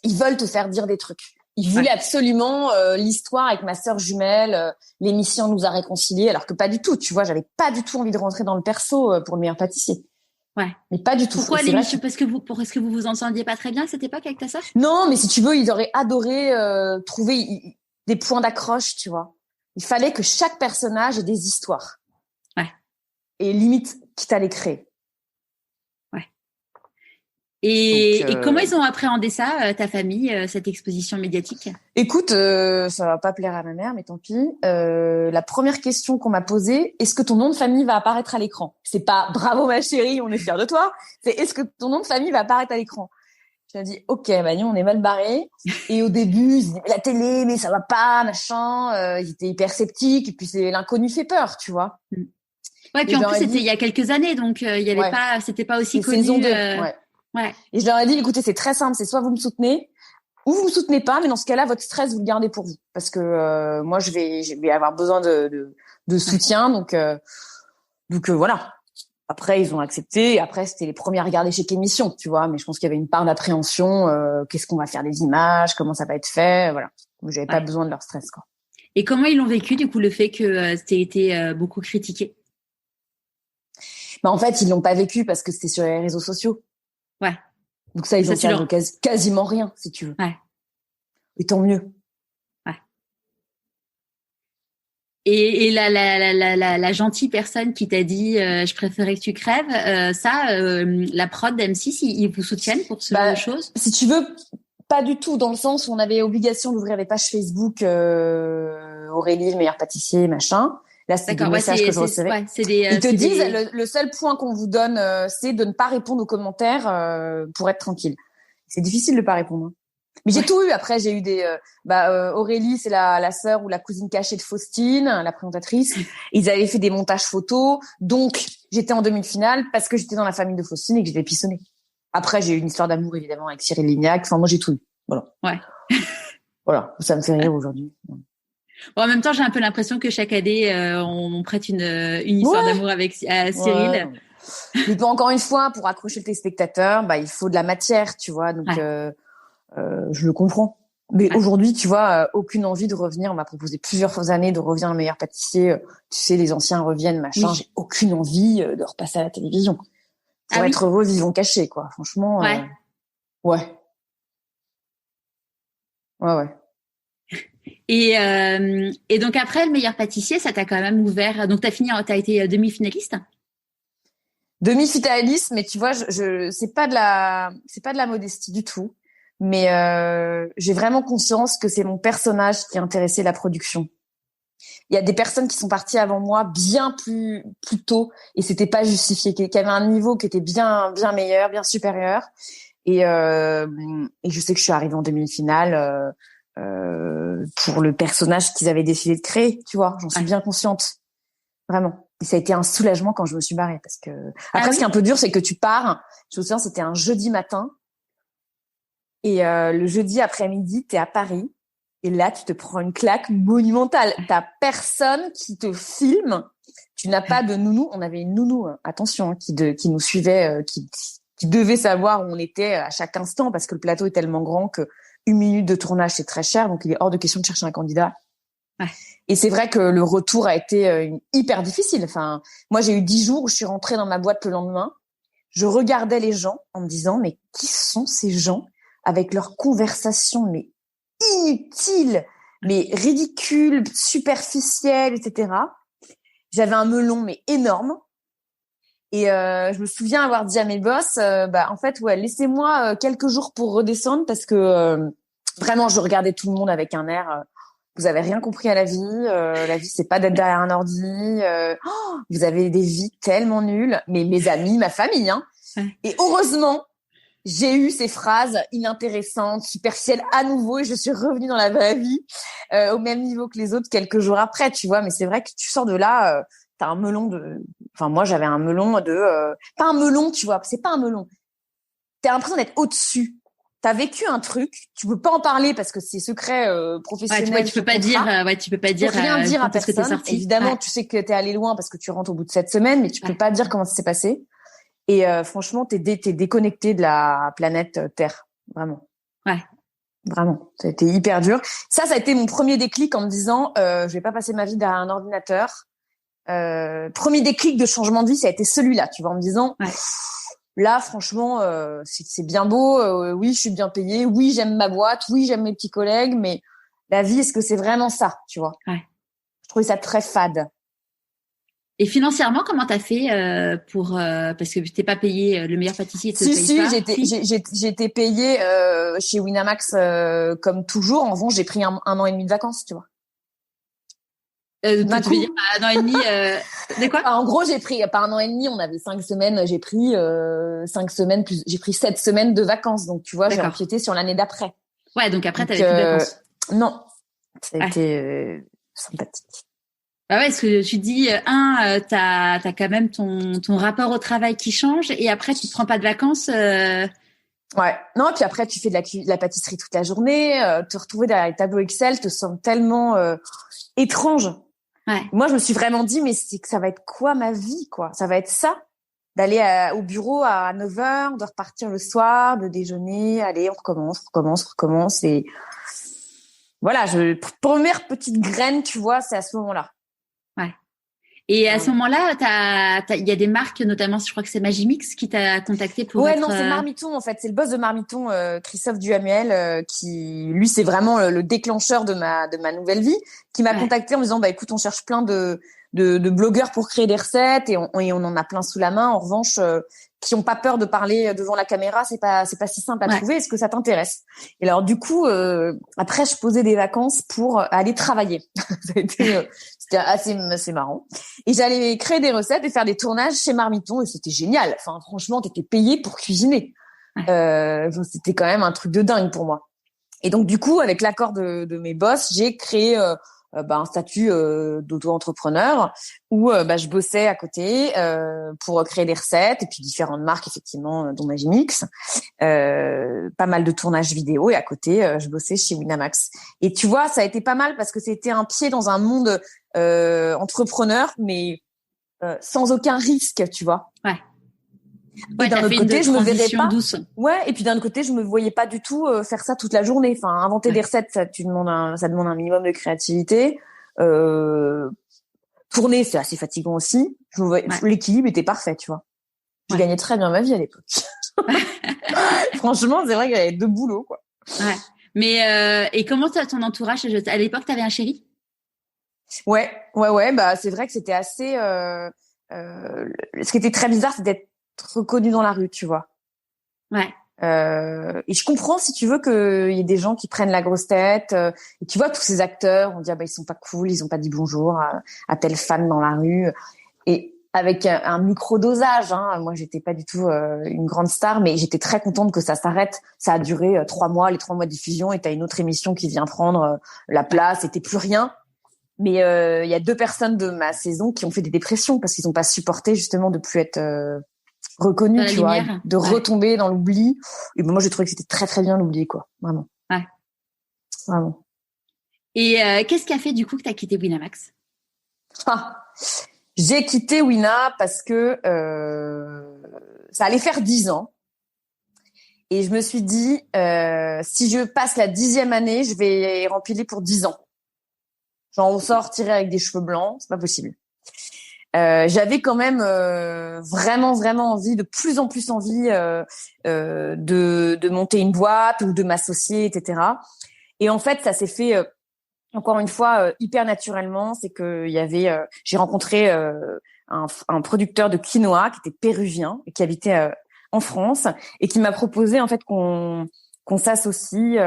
ils veulent te faire dire des trucs. Ils voulaient absolument l'histoire avec ma sœur jumelle. L'émission nous a réconciliés, alors que pas du tout. Tu vois, j'avais pas du tout envie de rentrer dans le perso pour le meilleur pâtissier.
Ouais.
Mais pas du tout.
Pourquoi l'émission? Parce que vous vous entendiez pas très bien à cette époque avec ta sœur?
Non, mais si tu veux, ils auraient adoré trouver des points d'accroche, tu vois. Il fallait que chaque personnage ait des histoires.
Ouais.
Et limite, quitte à les créer.
Ouais. Et comment ils ont appréhendé ça, ta famille, cette exposition médiatique?
Écoute, ça va pas plaire à ma mère, mais tant pis. La première question qu'on m'a posée, est-ce que ton nom de famille va apparaître à l'écran? C'est pas bravo ma chérie, on est fiers de toi. C'est est-ce que ton nom de famille va apparaître à l'écran? Je lui ai dit, ok, bah nous, on est mal barrés. Et au début, ils disaient, la télé, mais ça va pas, machin. Ils étaient hyper sceptiques. Et puis, l'inconnu fait peur, tu vois.
Ouais, puis en plus, c'était il y a quelques années, donc il y avait pas, c'était pas aussi connu.
Saison 2, ouais. Et je leur ai dit, écoutez, c'est très simple, c'est soit vous me soutenez, ou vous me soutenez pas, mais dans ce cas-là, votre stress, vous le gardez pour vous. Parce que moi, je vais avoir besoin de soutien. Donc voilà. Après, ils ont accepté. Et après, c'était les premiers à regarder chaque émission, tu vois. Mais je pense qu'il y avait une part d'appréhension. Qu'est-ce qu'on va faire des images? Comment ça va être fait? Voilà. J'avais pas besoin de leur stress, quoi.
Et comment ils l'ont vécu, du coup, le fait que c'était été beaucoup critiqué?
Bah, en fait, ils l'ont pas vécu parce que c'était sur les réseaux sociaux.
Ouais.
Donc ça, ils en savent quasiment rien, si tu veux.
Ouais.
Et tant mieux.
Ouais. Et la gentille personne qui t'a dit je préférais que tu crèves, la prod d'M6, ils vous soutiennent pour ce genre de choses?
Si tu veux, pas du tout, dans le sens où on avait obligation d'ouvrir les pages Facebook Aurélie, le meilleur pâtissier, machin. Là, c'est des messages que je recevais. Ils te disent, le seul point qu'on vous donne, c'est de ne pas répondre aux commentaires pour être tranquille. C'est difficile de pas répondre. Mais j'ai tout eu. Après, j'ai eu des... Aurélie, c'est la sœur ou la cousine cachée de Faustine, la présentatrice. Ils avaient fait des montages photos. Donc, j'étais en demi-finale parce que j'étais dans la famille de Faustine et que j'étais pissonnée. Après, j'ai eu une histoire d'amour, évidemment, avec Cyril Lignac. Enfin, moi, j'ai tout eu. Voilà.
Ouais.
Voilà. Ça me fait rire aujourd'hui.
Bon, en même temps, j'ai un peu l'impression que chaque année, on prête une histoire d'amour avec Cyril. Ouais.
Mais encore une fois, pour accrocher le téléspectateur, il faut de la matière, tu vois. Donc, je le comprends. Mais aujourd'hui, tu vois, aucune envie de revenir. On m'a proposé plusieurs années de revenir au meilleur pâtissier. Tu sais, les anciens reviennent, machin. Oui. J'ai aucune envie de repasser à la télévision. Pour être heureux, vivons cachés, quoi. Franchement. Ouais.
Et donc après, le meilleur pâtissier, ça t'a quand même ouvert. Donc t'as été demi-finaliste.
Demi-finaliste, mais tu vois, c'est pas de la modestie du tout. Mais j'ai vraiment conscience que c'est mon personnage qui a intéressé la production. Il y a des personnes qui sont parties avant moi bien plus tôt et c'était pas justifié, qui avaient un niveau qui était bien meilleur, bien supérieur. Et je sais que je suis arrivée en demi-finale pour le personnage qu'ils avaient décidé de créer, tu vois. J'en suis bien consciente, vraiment. Et ça a été un soulagement quand je me suis barrée parce que après ce qui est un peu dur, c'est que tu pars. Je me souviens, c'était un jeudi matin. Et le jeudi après-midi, t'es à Paris. Et là, tu te prends une claque monumentale. T'as personne qui te filme. Tu n'as pas de nounou. On avait une nounou, attention, qui nous suivait, qui devait savoir où on était à chaque instant parce que le plateau est tellement grand que une minute de tournage, c'est très cher, donc il est hors de question de chercher un candidat.
Ouais.
Et c'est vrai que le retour a été hyper difficile. Enfin, moi, j'ai eu 10 jours où je suis rentrée dans ma boîte le lendemain. Je regardais les gens en me disant, mais qui sont ces gens avec leurs conversations, mais inutiles, mais ridicules, superficielles, etc. J'avais un melon, mais énorme. Et je me souviens avoir dit à mes boss, en fait, ouais, laissez-moi quelques jours pour redescendre parce que vraiment, je regardais tout le monde avec un air. Vous avez rien compris à la vie. La vie, c'est pas d'être derrière un ordi. Vous avez des vies tellement nulles. Mais mes amis, ma famille, hein.
Ouais.
Et heureusement, j'ai eu ces phrases inintéressantes, superficielles à nouveau, et je suis revenue dans la vraie vie au même niveau que les autres quelques jours après, tu vois. Mais c'est vrai que tu sors de là, t'as un melon de. Enfin, moi, j'avais un melon de. Pas un melon, tu vois. C'est pas un melon. T'as l'impression d'être au-dessus. T'as vécu un truc, tu peux pas en parler parce que c'est secret professionnel.
Ouais, tu peux pas dire,
rien dire à
quand est-ce que t'es
personne.
sorti.
Évidemment,
Ouais.
tu sais que t'es allé loin parce que tu rentres au bout de 7 semaines, mais tu peux pas dire comment ça s'est passé. Et franchement, t'es déconnecté de la planète Terre, vraiment.
Ouais.
Vraiment, ça a été hyper dur. Ça a été mon premier déclic en me disant, je vais pas passer ma vie derrière un ordinateur. Premier déclic de changement de vie, ça a été celui-là, tu vois, en me disant.
Ouais.
Là, franchement, c'est bien beau. Oui, je suis bien payée. Oui, j'aime ma boîte. Oui, j'aime mes petits collègues. Mais la vie, est-ce que c'est vraiment ça, tu vois?
Ouais.
Je trouvais ça très fade.
Et financièrement, comment t'as fait pour parce que t'es pas payé le meilleur pâtissier te
Si,
paye pas.
j'ai été payée chez Winamax comme toujours. En revanche, j'ai pris un an et demi de vacances, tu vois.
Tu veux dire un an et demi de quoi?
En gros, j'ai pris pas un an et demi. On avait 5 semaines. J'ai pris 5 semaines plus. J'ai pris 7 semaines de vacances. Donc, tu vois, j'ai empiété sur l'année d'après.
Ouais, donc après, t'avais plus de vacances.
Non, ça a été sympathique.
Bah ouais, parce que tu dis t'as quand même ton rapport au travail qui change et après tu te prends pas de vacances.
Ouais. Non, puis après tu fais de la pâtisserie toute la journée, te retrouver derrière les tableaux Excel te semble tellement étrange.
Ouais.
Moi, je me suis vraiment dit mais c'est que ça va être quoi ma vie quoi? Ça va être ça d'aller au bureau à 9h, de repartir le soir, de déjeuner, allez, on recommence et voilà, première petite graine, tu vois, c'est à ce moment-là.
Ouais. Et à ce moment-là, il y a des marques, notamment, je crois que c'est Magimix qui t'a contacté pour
Ouais,
être...
non, c'est Marmiton, en fait. C'est le boss de Marmiton, Christophe Duhamel, qui, lui, c'est vraiment le déclencheur de ma nouvelle vie, qui m'a contacté en me disant, bah, écoute, on cherche plein de blogueurs pour créer des recettes et on en a plein sous la main. En revanche, qui ont pas peur de parler devant la caméra, c'est pas si simple à trouver. Est-ce que ça t'intéresse? Et alors, du coup, après, je posais des vacances pour aller travailler. Ça a été, c'était assez marrant. Et j'allais créer des recettes et faire des tournages chez Marmiton et c'était génial. Enfin, franchement, t'étais payé pour cuisiner. C'était quand même un truc de dingue pour moi. Et donc, du coup, avec l'accord de mes boss, j'ai créé un statut d'auto-entrepreneur où je bossais à côté pour créer des recettes et puis différentes marques, effectivement, dont Magimix. Pas mal de tournages vidéo et à côté, je bossais chez Winamax. Et tu vois, ça a été pas mal parce que c'était un pied dans un monde entrepreneur, mais sans aucun risque, tu vois.
Ouais.
Et d'un autre côté, je me verrais pas.
Douce.
Ouais. Et puis d'un autre côté, je me voyais pas du tout faire ça toute la journée. Enfin, inventer des recettes, ça demande un minimum de créativité. Tourner, c'est assez fatigant aussi. L'équilibre était parfait, tu vois. Je gagnais très bien ma vie à l'époque. Franchement, c'est vrai qu'il y avait 2 boulots, quoi.
Ouais. Mais et comment ton entourage à l'époque, t'avais un chéri?
Ouais. Bah, c'est vrai que c'était assez. Ce qui était très bizarre, c'est d'être reconnu dans la rue, tu vois.
Ouais.
Et je comprends, si tu veux, qu'il y ait des gens qui prennent la grosse tête. Et tu vois, tous ces acteurs, on dit, ils sont pas cool, ils ont pas dit bonjour à telle fan dans la rue. Et avec un micro-dosage, hein. Moi, j'étais pas du tout une grande star, mais j'étais très contente que ça s'arrête. Ça a duré 3 mois, les 3 mois de diffusion, et t'as une autre émission qui vient prendre la place, c'était plus rien. Mais il y a 2 personnes de ma saison qui ont fait des dépressions parce qu'ils ont pas supporté justement de plus être reconnu, tu vois, de retomber dans l'oubli. Et moi, j'ai trouvé que c'était très, très bien l'oubli, quoi. Vraiment.
Ouais.
Vraiment.
Et qu'est-ce qui a fait, du coup, que t'as quitté Winamax?
J'ai quitté Wina parce que ça allait faire 10 ans. Et je me suis dit, si je passe la 10e année, je vais rempiler pour 10 ans. Genre, on sort tiré avec des cheveux blancs, c'est pas possible. J'avais quand même vraiment envie, de plus en plus envie de monter une boîte ou de m'associer, etc. Et en fait, ça s'est fait encore une fois hyper naturellement. C'est que j'ai rencontré un producteur de quinoa qui était péruvien et qui habitait en France et qui m'a proposé en fait qu'on s'associe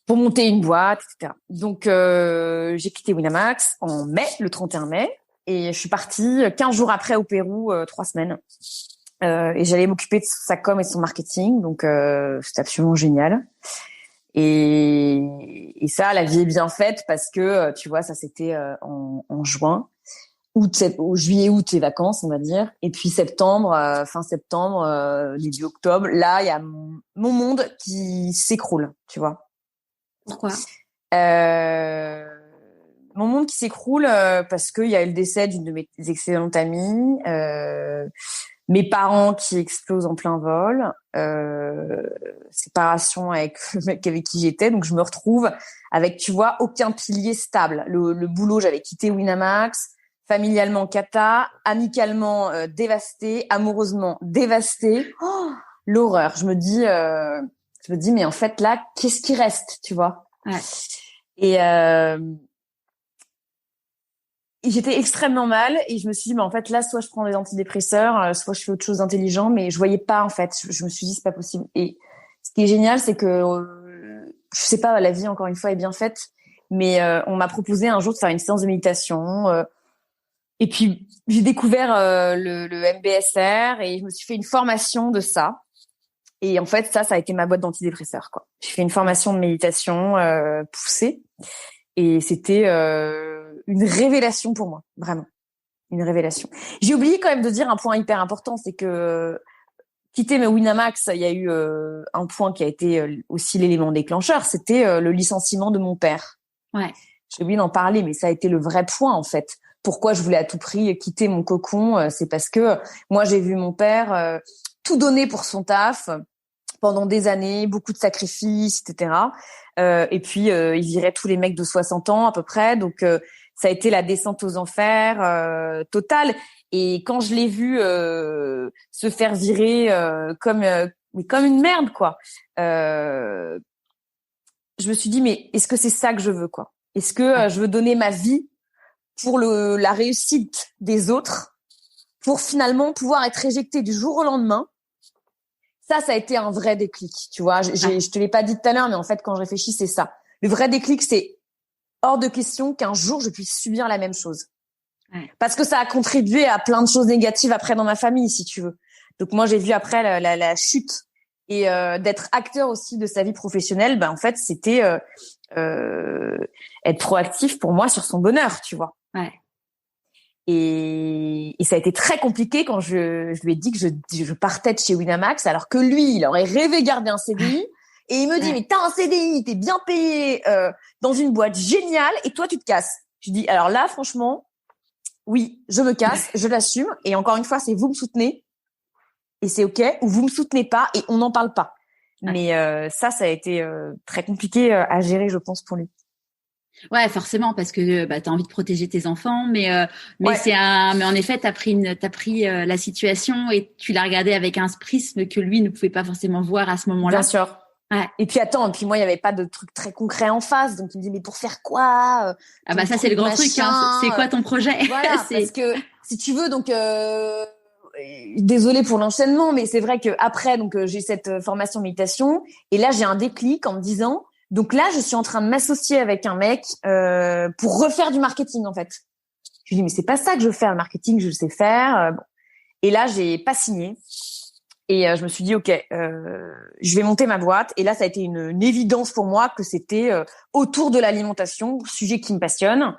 pour monter une boîte, etc. Donc, j'ai quitté Winamax le 31 mai, et je suis partie 15 jours après au Pérou, 3 semaines. Et j'allais m'occuper de sa com et de son marketing, donc c'était absolument génial. Et ça, la vie est bien faite parce que, tu vois, ça c'était en juin. Juillet, août, les vacances, on va dire. Et puis fin septembre, début octobre, là, il y a mon monde qui s'écroule, tu vois.
Pourquoi
mon monde qui s'écroule parce qu'il y a eu le décès d'une de mes excellentes amies, mes parents qui explosent en plein vol, séparation avec le mec avec qui j'étais, donc je me retrouve avec, tu vois, aucun pilier stable. Le boulot, j'avais quitté Winamax, familialement cata, amicalement dévastée, amoureusement dévastée. Oh, l'horreur. Je me dis, mais en fait, là, qu'est-ce qui reste, tu vois?
Ouais.
Et j'étais extrêmement mal et je me suis dit, mais en fait, là, soit je prends des antidépresseurs, soit je fais autre chose d'intelligent, mais je voyais pas, en fait. Je me suis dit, c'est pas possible. Et ce qui est génial, c'est que, je sais pas, la vie, encore une fois, est bien faite, mais on m'a proposé un jour de faire une séance de méditation. Et puis, j'ai découvert le MBSR et je me suis fait une formation de ça. Et en fait, ça a été ma boîte d'antidépresseurs, quoi. J'ai fait une formation de méditation poussée et c'était une révélation pour moi, vraiment. Une révélation. J'ai oublié quand même de dire un point hyper important, c'est que quitter mes Winamax, il y a eu un point qui a été aussi l'élément déclencheur, c'était le licenciement de mon père.
Ouais.
J'ai oublié d'en parler, mais ça a été le vrai point, en fait. Pourquoi je voulais à tout prix quitter mon cocon, c'est parce que moi, j'ai vu mon père tout donner pour son taf pendant des années, beaucoup de sacrifices, etc. Et puis, il virait tous les mecs de 60 ans à peu près. Donc, ça a été la descente aux enfers totale. Et quand je l'ai vu se faire virer comme une merde, quoi, je me suis dit, mais est-ce que c'est ça que je veux, quoi? Est-ce que je veux donner ma vie pour la réussite des autres, pour finalement pouvoir être éjectée du jour au lendemain? Ça a été un vrai déclic, tu vois. Je te l'ai pas dit tout à l'heure, mais en fait, quand je réfléchis, c'est ça. Le vrai déclic, c'est hors de question qu'un jour, je puisse subir la même chose. Ouais. Parce que ça a contribué à plein de choses négatives après dans ma famille, si tu veux. Donc moi, j'ai vu après la chute et d'être acteur aussi de sa vie professionnelle. Ben en fait, c'était être proactif pour moi sur son bonheur, tu vois.
Ouais.
Et ça a été très compliqué quand je lui ai dit que je partais de chez Winamax, alors que lui, il aurait rêvé garder un CDI. Et il me dit, mais t'as un CDI, t'es bien payé dans une boîte géniale, et toi, tu te casses. Je dis, alors là, franchement, oui, je me casse, je l'assume. Et encore une fois, c'est vous me soutenez, et c'est OK, ou vous me soutenez pas, et on n'en parle pas. Mais ça a été très compliqué à gérer, je pense, pour lui.
Ouais, forcément, parce que t'as envie de protéger tes enfants, mais en effet, t'as pris la situation et tu l'as regardé avec un prisme que lui ne pouvait pas forcément voir à ce moment-là.
Bien sûr.
Ouais.
Et puis moi il y avait pas de truc très concret en face, donc il me dit mais pour faire quoi
ça c'est le grand truc, hein. C'est quoi ton projet?
Voilà, parce que si tu veux, donc désolée pour l'enchaînement, mais c'est vrai que après donc j'ai cette formation méditation et là j'ai un déclic en me disant donc là je suis en train de m'associer avec un mec pour refaire du marketing en fait. Je lui dis mais c'est pas ça que je veux faire, le marketing je sais faire. Bon. Et là j'ai pas signé. Et je me suis dit, OK, je vais monter ma boîte. Et là, ça a été une évidence pour moi que c'était autour de l'alimentation, sujet qui me passionne.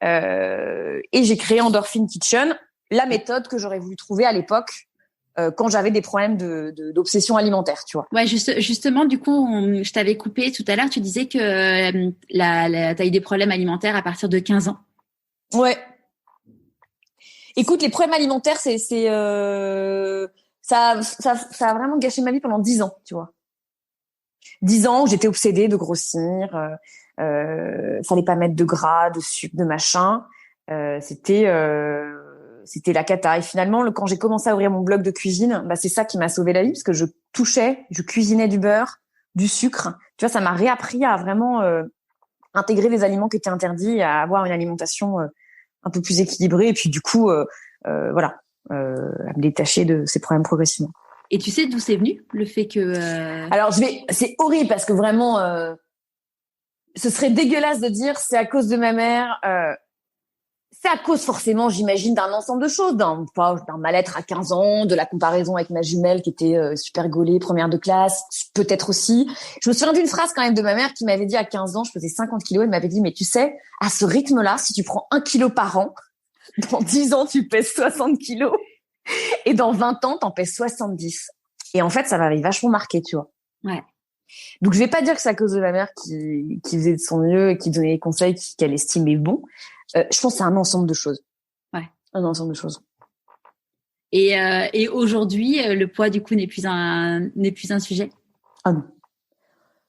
Et j'ai créé Endorphin Kitchen, la méthode que j'aurais voulu trouver à l'époque quand j'avais des problèmes d'obsession alimentaire, tu vois.
Ouais, justement, du coup, je t'avais coupé tout à l'heure. Tu disais que t'as eu des problèmes alimentaires à partir de 15 ans.
Ouais. Écoute, les problèmes alimentaires, ça a vraiment gâché ma vie pendant 10 ans, tu vois. 10 ans où j'étais obsédée de grossir, fallait pas mettre de gras, de sucre, de machin. C'était la cata. Et finalement, quand j'ai commencé à ouvrir mon blog de cuisine, bah, c'est ça qui m'a sauvé la vie parce que je cuisinais du beurre, du sucre. Tu vois, ça m'a réappris à vraiment intégrer des aliments qui étaient interdits et à avoir une alimentation un peu plus équilibrée. Et puis du coup, voilà, à me détacher de ces problèmes progressivement.
Et tu sais d'où c'est venu le fait que
Alors c'est horrible parce que vraiment, ce serait dégueulasse de dire c'est à cause de ma mère. C'est à cause forcément, j'imagine, d'un ensemble de choses, d'un mal-être à 15 ans, de la comparaison avec ma jumelle qui était super gaulée, première de classe, peut-être aussi. Je me souviens d'une phrase quand même de ma mère qui m'avait dit à 15 ans, je pesais 50 kilos, elle m'avait dit, mais tu sais, à ce rythme-là, si tu prends 1 kilo par an, dans 10 ans, tu pèses 60 kilos, et dans 20 ans, t'en pèses 70. Et en fait, ça m'avait vachement marqué, tu vois.
Ouais.
Donc, je vais pas dire que c'est à cause de ma mère qui faisait de son mieux et qui donnait les conseils qu'elle estimait bons. Je pense que c'est un ensemble de choses.
Ouais.
Un ensemble de choses.
Et aujourd'hui, le poids du coup n'est plus un sujet.
Ah non.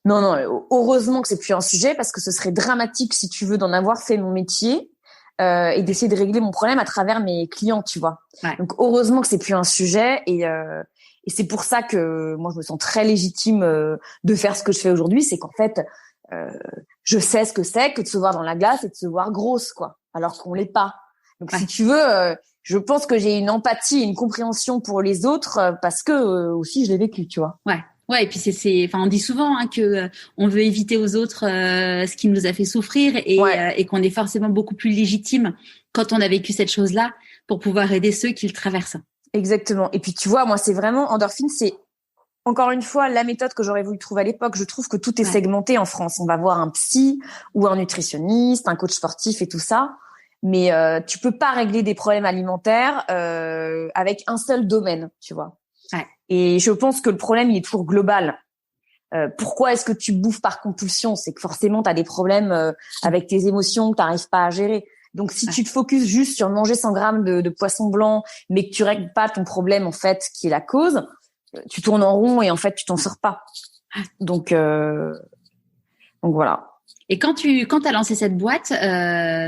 Non, heureusement que c'est plus un sujet parce que ce serait dramatique si tu veux d'en avoir fait mon métier et d'essayer de régler mon problème à travers mes clients, tu vois.
Ouais.
Donc heureusement que c'est plus un sujet et c'est pour ça que moi je me sens très légitime de faire ce que je fais aujourd'hui, c'est qu'en fait je sais ce que c'est que de se voir dans la glace et de se voir grosse, quoi, alors qu'on l'est pas. Donc, si tu veux, je pense que j'ai une empathie et une compréhension pour les autres parce que aussi je l'ai vécu, tu vois.
Ouais. Ouais, et puis on dit souvent que on veut éviter aux autres ce qui nous a fait souffrir et qu'on est forcément beaucoup plus légitime quand on a vécu cette chose-là pour pouvoir aider ceux qui le traversent.
Exactement. Et puis tu vois, moi c'est vraiment endorphine, c'est encore une fois la méthode que j'aurais voulu trouver à l'époque. Je trouve que tout est segmenté en France. On va voir un psy ou un nutritionniste, un coach sportif et tout ça, mais tu peux pas régler des problèmes alimentaires avec un seul domaine, tu vois.
Ouais.
Et je pense que le problème il est toujours global. Pourquoi est-ce que tu bouffes par compulsion? C'est que forcément tu as des problèmes avec tes émotions que tu n'arrives pas à gérer. Donc si tu te focuses juste sur manger 100 grammes de poisson blanc, mais que tu règles pas ton problème en fait qui est la cause, tu tournes en rond et en fait tu t'en sors pas. Donc voilà.
Et quand t'as lancé cette boîte,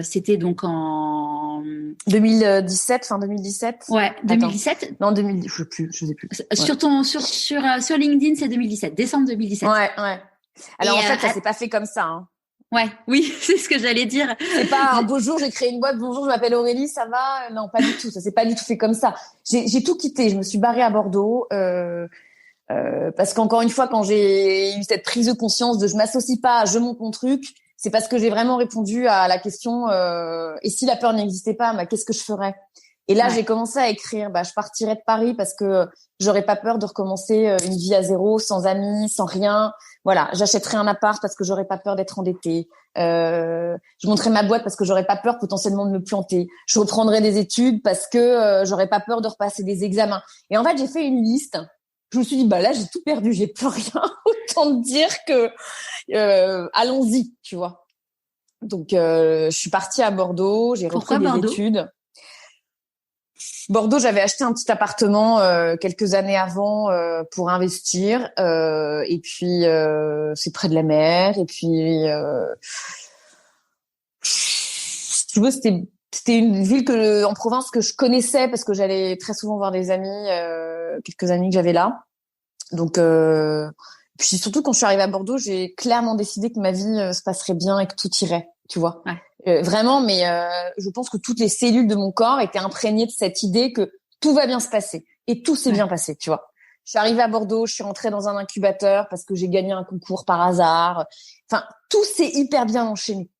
c'était donc en
2017, fin 2017.
Ouais, 2017.
Attends. Non, 2010, je sais plus.
Sur LinkedIn, c'est 2017, décembre 2017.
Ouais. Alors en fait, ça s'est pas fait comme ça, hein.
Ouais, oui, c'est ce que j'allais dire.
C'est pas un beau jour, j'ai créé une boîte, bonjour, je m'appelle Aurélie, ça va? Non, pas du tout, ça s'est pas du tout fait comme ça. J'ai tout quitté, je me suis barrée à Bordeaux, parce qu'encore une fois, quand j'ai eu cette prise de conscience de je m'associe pas, je monte mon truc, c'est parce que j'ai vraiment répondu à la question, et si la peur n'existait pas, bah, qu'est-ce que je ferais? Et là, j'ai commencé à écrire, bah, je partirais de Paris parce que j'aurais pas peur de recommencer une vie à zéro, sans amis, sans rien. Voilà, j'achèterais un appart parce que j'aurais pas peur d'être endettée. Je monterais ma boîte parce que j'aurais pas peur potentiellement de me planter. Je reprendrais des études parce que j'aurais pas peur de repasser des examens. Et en fait, j'ai fait une liste. Je me suis dit, bah là, j'ai tout perdu, j'ai plus rien. Autant te dire que allons-y, tu vois. Donc, je suis partie à Bordeaux, j'ai repris des études. Bordeaux, j'avais acheté un petit appartement quelques années avant pour investir, et puis c'est près de la mer, et puis si tu veux, c'était une ville en province que je connaissais parce que j'allais très souvent voir des amis, quelques amis que j'avais là. Donc puis surtout quand je suis arrivée à Bordeaux, j'ai clairement décidé que ma vie se passerait bien et que tout irait, tu vois.
Ouais.
Vraiment, mais je pense que toutes les cellules de mon corps étaient imprégnées de cette idée que tout va bien se passer. Et tout s'est bien passé, tu vois. Je suis arrivée à Bordeaux, je suis rentrée dans un incubateur parce que j'ai gagné un concours par hasard. Enfin, tout s'est hyper bien enchaîné.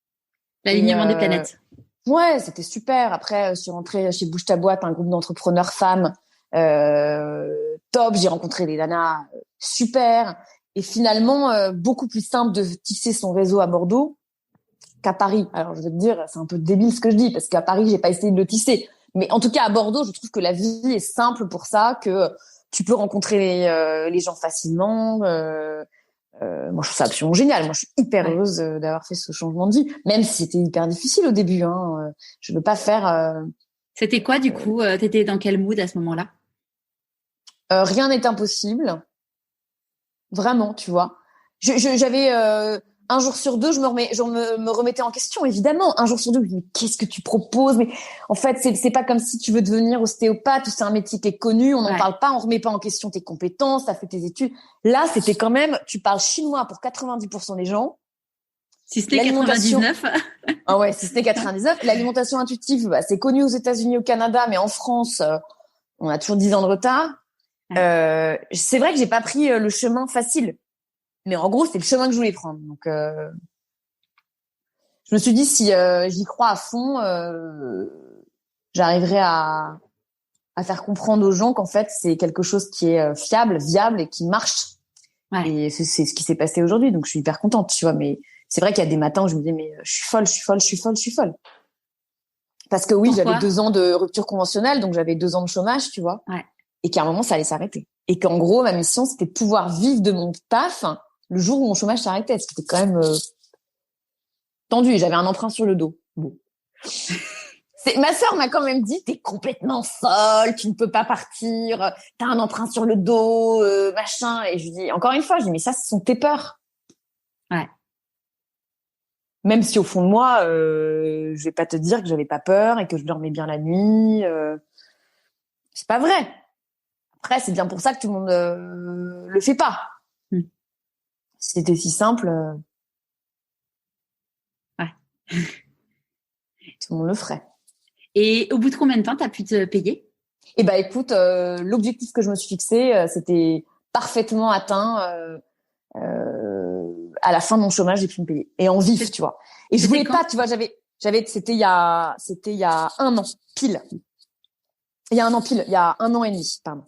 L'alignement des planètes.
Ouais, c'était super. Après, je suis rentrée chez Bouge ta boîte, un groupe d'entrepreneurs femmes top. J'ai rencontré des nanas super. Et finalement, beaucoup plus simple de tisser son réseau à Bordeaux qu'à Paris. Alors, je vais te dire, c'est un peu débile ce que je dis, parce qu'à Paris, j'ai pas essayé de le tisser. Mais en tout cas, à Bordeaux, je trouve que la vie est simple pour ça, que tu peux rencontrer les gens facilement. Moi, je trouve ça absolument génial. Moi, je suis hyper heureuse d'avoir fait ce changement de vie, même si c'était hyper difficile au début. Je veux pas faire...
C'était quoi, du coup? T'étais dans quel mood à ce moment-là?
Rien n'est impossible. Vraiment, tu vois. J'avais un jour sur deux, je me remettais en question, évidemment. Un jour sur deux, je me dis, mais qu'est-ce que tu proposes? Mais en fait, c'est pas comme si tu veux devenir ostéopathe ou c'est un métier qui est connu, on n'en parle pas, on remet pas en question tes compétences, t'as fait tes études. Là, c'était quand même, tu parles chinois pour 90% des gens.
Si c'était 99.
Ah ouais, si c'était 99. L'alimentation intuitive, c'est connu aux États-Unis, au Canada, mais en France, on a toujours 10 ans de retard. C'est vrai que j'ai pas pris le chemin facile. Mais en gros, c'est le chemin que je voulais prendre. Donc, je me suis dit, si j'y crois à fond, j'arriverai à faire comprendre aux gens qu'en fait, c'est quelque chose qui est fiable, viable et qui marche. Ouais. Et c'est ce qui s'est passé aujourd'hui. Donc, je suis hyper contente, tu vois. Mais c'est vrai qu'il y a des matins où je me dis, mais je suis folle. Parce que oui,
Pourquoi?
j'avais 2 ans de rupture conventionnelle, donc j'avais 2 ans de chômage, tu vois.
Ouais.
Et qu'à un moment, ça allait s'arrêter. Et qu'en gros, ma mission, c'était de pouvoir vivre de mon taf le jour où mon chômage s'arrêtait, ce qui était quand même tendu. Et j'avais un emprunt sur le dos. Bon. Ma sœur m'a quand même dit, t'es complètement folle, tu ne peux pas partir, t'as un emprunt sur le dos, machin. Et je lui dis, encore une fois, je dis, mais ça, ce sont tes peurs.
Ouais.
Même si au fond de moi, je vais pas te dire que j'avais pas peur et que je dormais bien la nuit. C'est pas vrai. Après, c'est bien pour ça que tout le monde le fait pas. Si c'était si simple,
ouais.
Tout le monde le ferait.
Et au bout de combien de temps t'as pu te payer?
Eh ben, écoute, l'objectif que je me suis fixé, c'était parfaitement atteint. À la fin de mon chômage, j'ai pu me payer et en vif, tu vois. Et je voulais pas, tu vois, c'était il y a 1 an pile. Il y a 1 an pile, il y a 1 an et demi, pardon.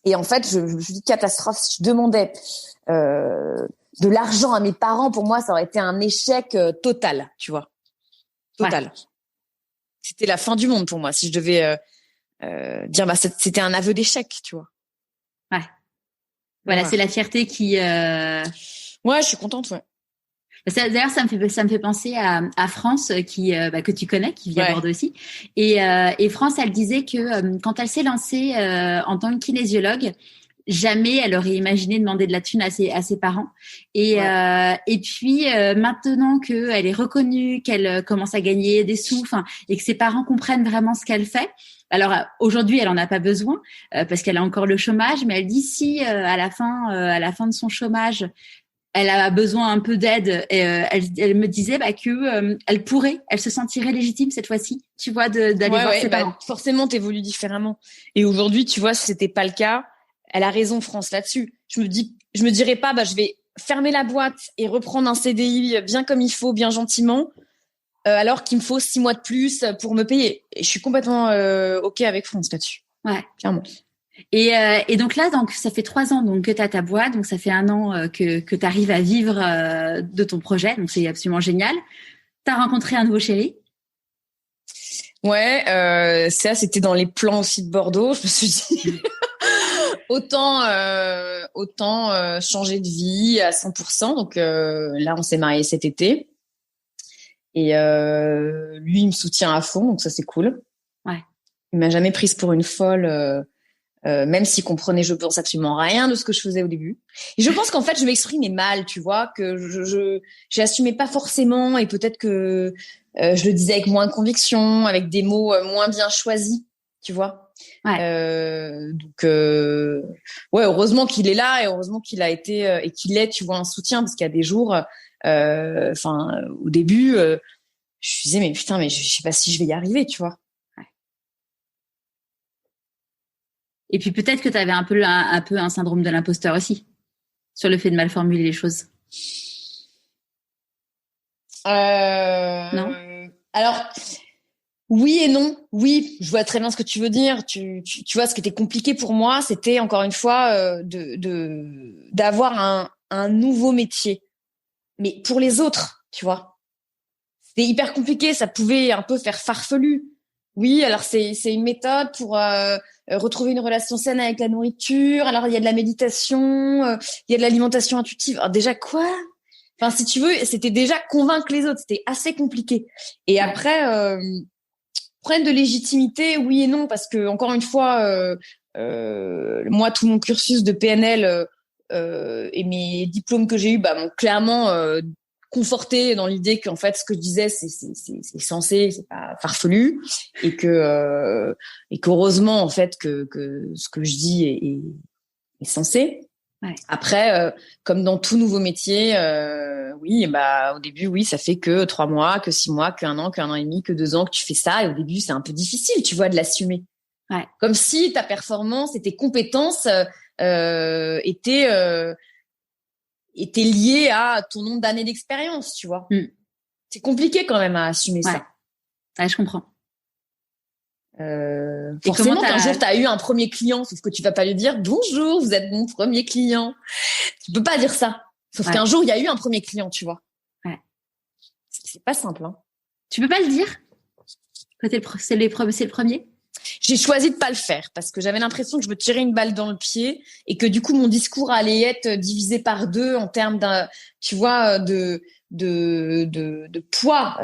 Et en fait, je me suis dit catastrophe. Si je demandais de l'argent à mes parents, pour moi, ça aurait été un échec total, tu vois. Total. Ouais. C'était la fin du monde pour moi. Si je devais dire, c'était un aveu d'échec, tu vois.
Ouais. Voilà, c'est la fierté qui.
Ouais, je suis contente, ouais.
D'ailleurs, ça me fait penser à France, que tu connais, qui vit à Bordeaux aussi. Et France, elle disait que quand elle s'est lancée en tant que kinésiologue, jamais elle aurait imaginé demander de la thune à ses parents. Et puis maintenant qu'elle est reconnue, qu'elle commence à gagner des sous, et que ses parents comprennent vraiment ce qu'elle fait. Alors aujourd'hui, elle en a pas besoin parce qu'elle a encore le chômage, mais elle dit si à la fin de son chômage, elle a besoin un peu d'aide. Et, elle me disait que elle se sentirait légitime cette fois-ci, tu vois, d'aller voir ses parents.
Forcément, t'évolues différemment. Et aujourd'hui, tu vois, si c'était pas le cas, elle a raison, France, là-dessus. Je me dirais pas, je vais fermer la boîte et reprendre un CDI bien comme il faut, bien gentiment, alors qu'il me faut 6 mois de plus pour me payer. Et je suis complètement OK avec France là-dessus.
Ouais,
clairement.
Et donc là, ça fait 3 ans donc que tu as ta boîte, donc ça fait 1 an que tu arrives à vivre de ton projet, donc c'est absolument génial. Tu as rencontré un nouveau chéri?
Ouais, ça c'était dans les plans aussi de Bordeaux. Je me suis dit autant changer de vie à 100%. Donc là, on s'est mariés cet été et lui il me soutient à fond, donc ça c'est cool.
Ouais.
Il m'a jamais prise pour une folle. Même s'il comprenait, je pense, absolument rien de ce que je faisais au début. Et je pense qu'en fait, je m'exprimais mal, tu vois, que j'assumais pas forcément et peut-être que je le disais avec moins de conviction, avec des mots moins bien choisis, tu vois.
Ouais.
Donc, heureusement qu'il est là et heureusement qu'il a été et qu'il est, tu vois, un soutien parce qu'il y a des jours, au début, je me disais, mais putain, mais je sais pas si je vais y arriver, tu vois.
Et puis peut-être que tu avais un peu un syndrome de l'imposteur aussi, sur le fait de mal formuler les choses.
Non. Alors, oui et non. Oui, je vois très bien ce que tu veux dire. Tu vois, ce qui était compliqué pour moi, c'était encore une fois d'avoir un nouveau métier. Mais pour les autres, tu vois, c'était hyper compliqué. Ça pouvait un peu faire farfelu. Oui, alors c'est une méthode pour retrouver une relation saine avec la nourriture. Alors il y a de la méditation, il y a de l'alimentation intuitive. Alors déjà quoi? Enfin, si tu veux, c'était déjà convaincre les autres. C'était assez compliqué. Et après, problème de légitimité, oui et non, parce que encore une fois, moi, tout mon cursus de PNL et mes diplômes que j'ai eus m'ont clairement conforté dans l'idée qu'en fait, ce que je disais, c'est sensé, c'est pas farfelu, et qu'heureusement, en fait, que ce que je dis est sensé.
Ouais.
Après, comme dans tout nouveau métier, oui, au début, oui, ça fait que 3 mois, que 6 mois, que 1 an, que 1 an et demi, que 2 ans que tu fais ça. Et au début, c'est un peu difficile, tu vois, de l'assumer.
Ouais.
Comme si ta performance et tes compétences étaient liées à ton nombre d'années d'expérience, tu vois. C'est compliqué quand même à assumer ça.
Ouais, je comprends.
Forcément qu'un jour t'as eu un premier client, sauf que tu vas pas lui dire bonjour, vous êtes mon premier client. Tu peux pas dire ça. Sauf qu'un jour il y a eu un premier client, tu vois.
Ouais.
C'est pas simple, hein.
Tu peux pas le dire quand c'est le premier.
J'ai choisi de pas le faire parce que j'avais l'impression que je me tirais une balle dans le pied et que du coup mon discours allait être divisé par 2 en termes tu vois, de poids.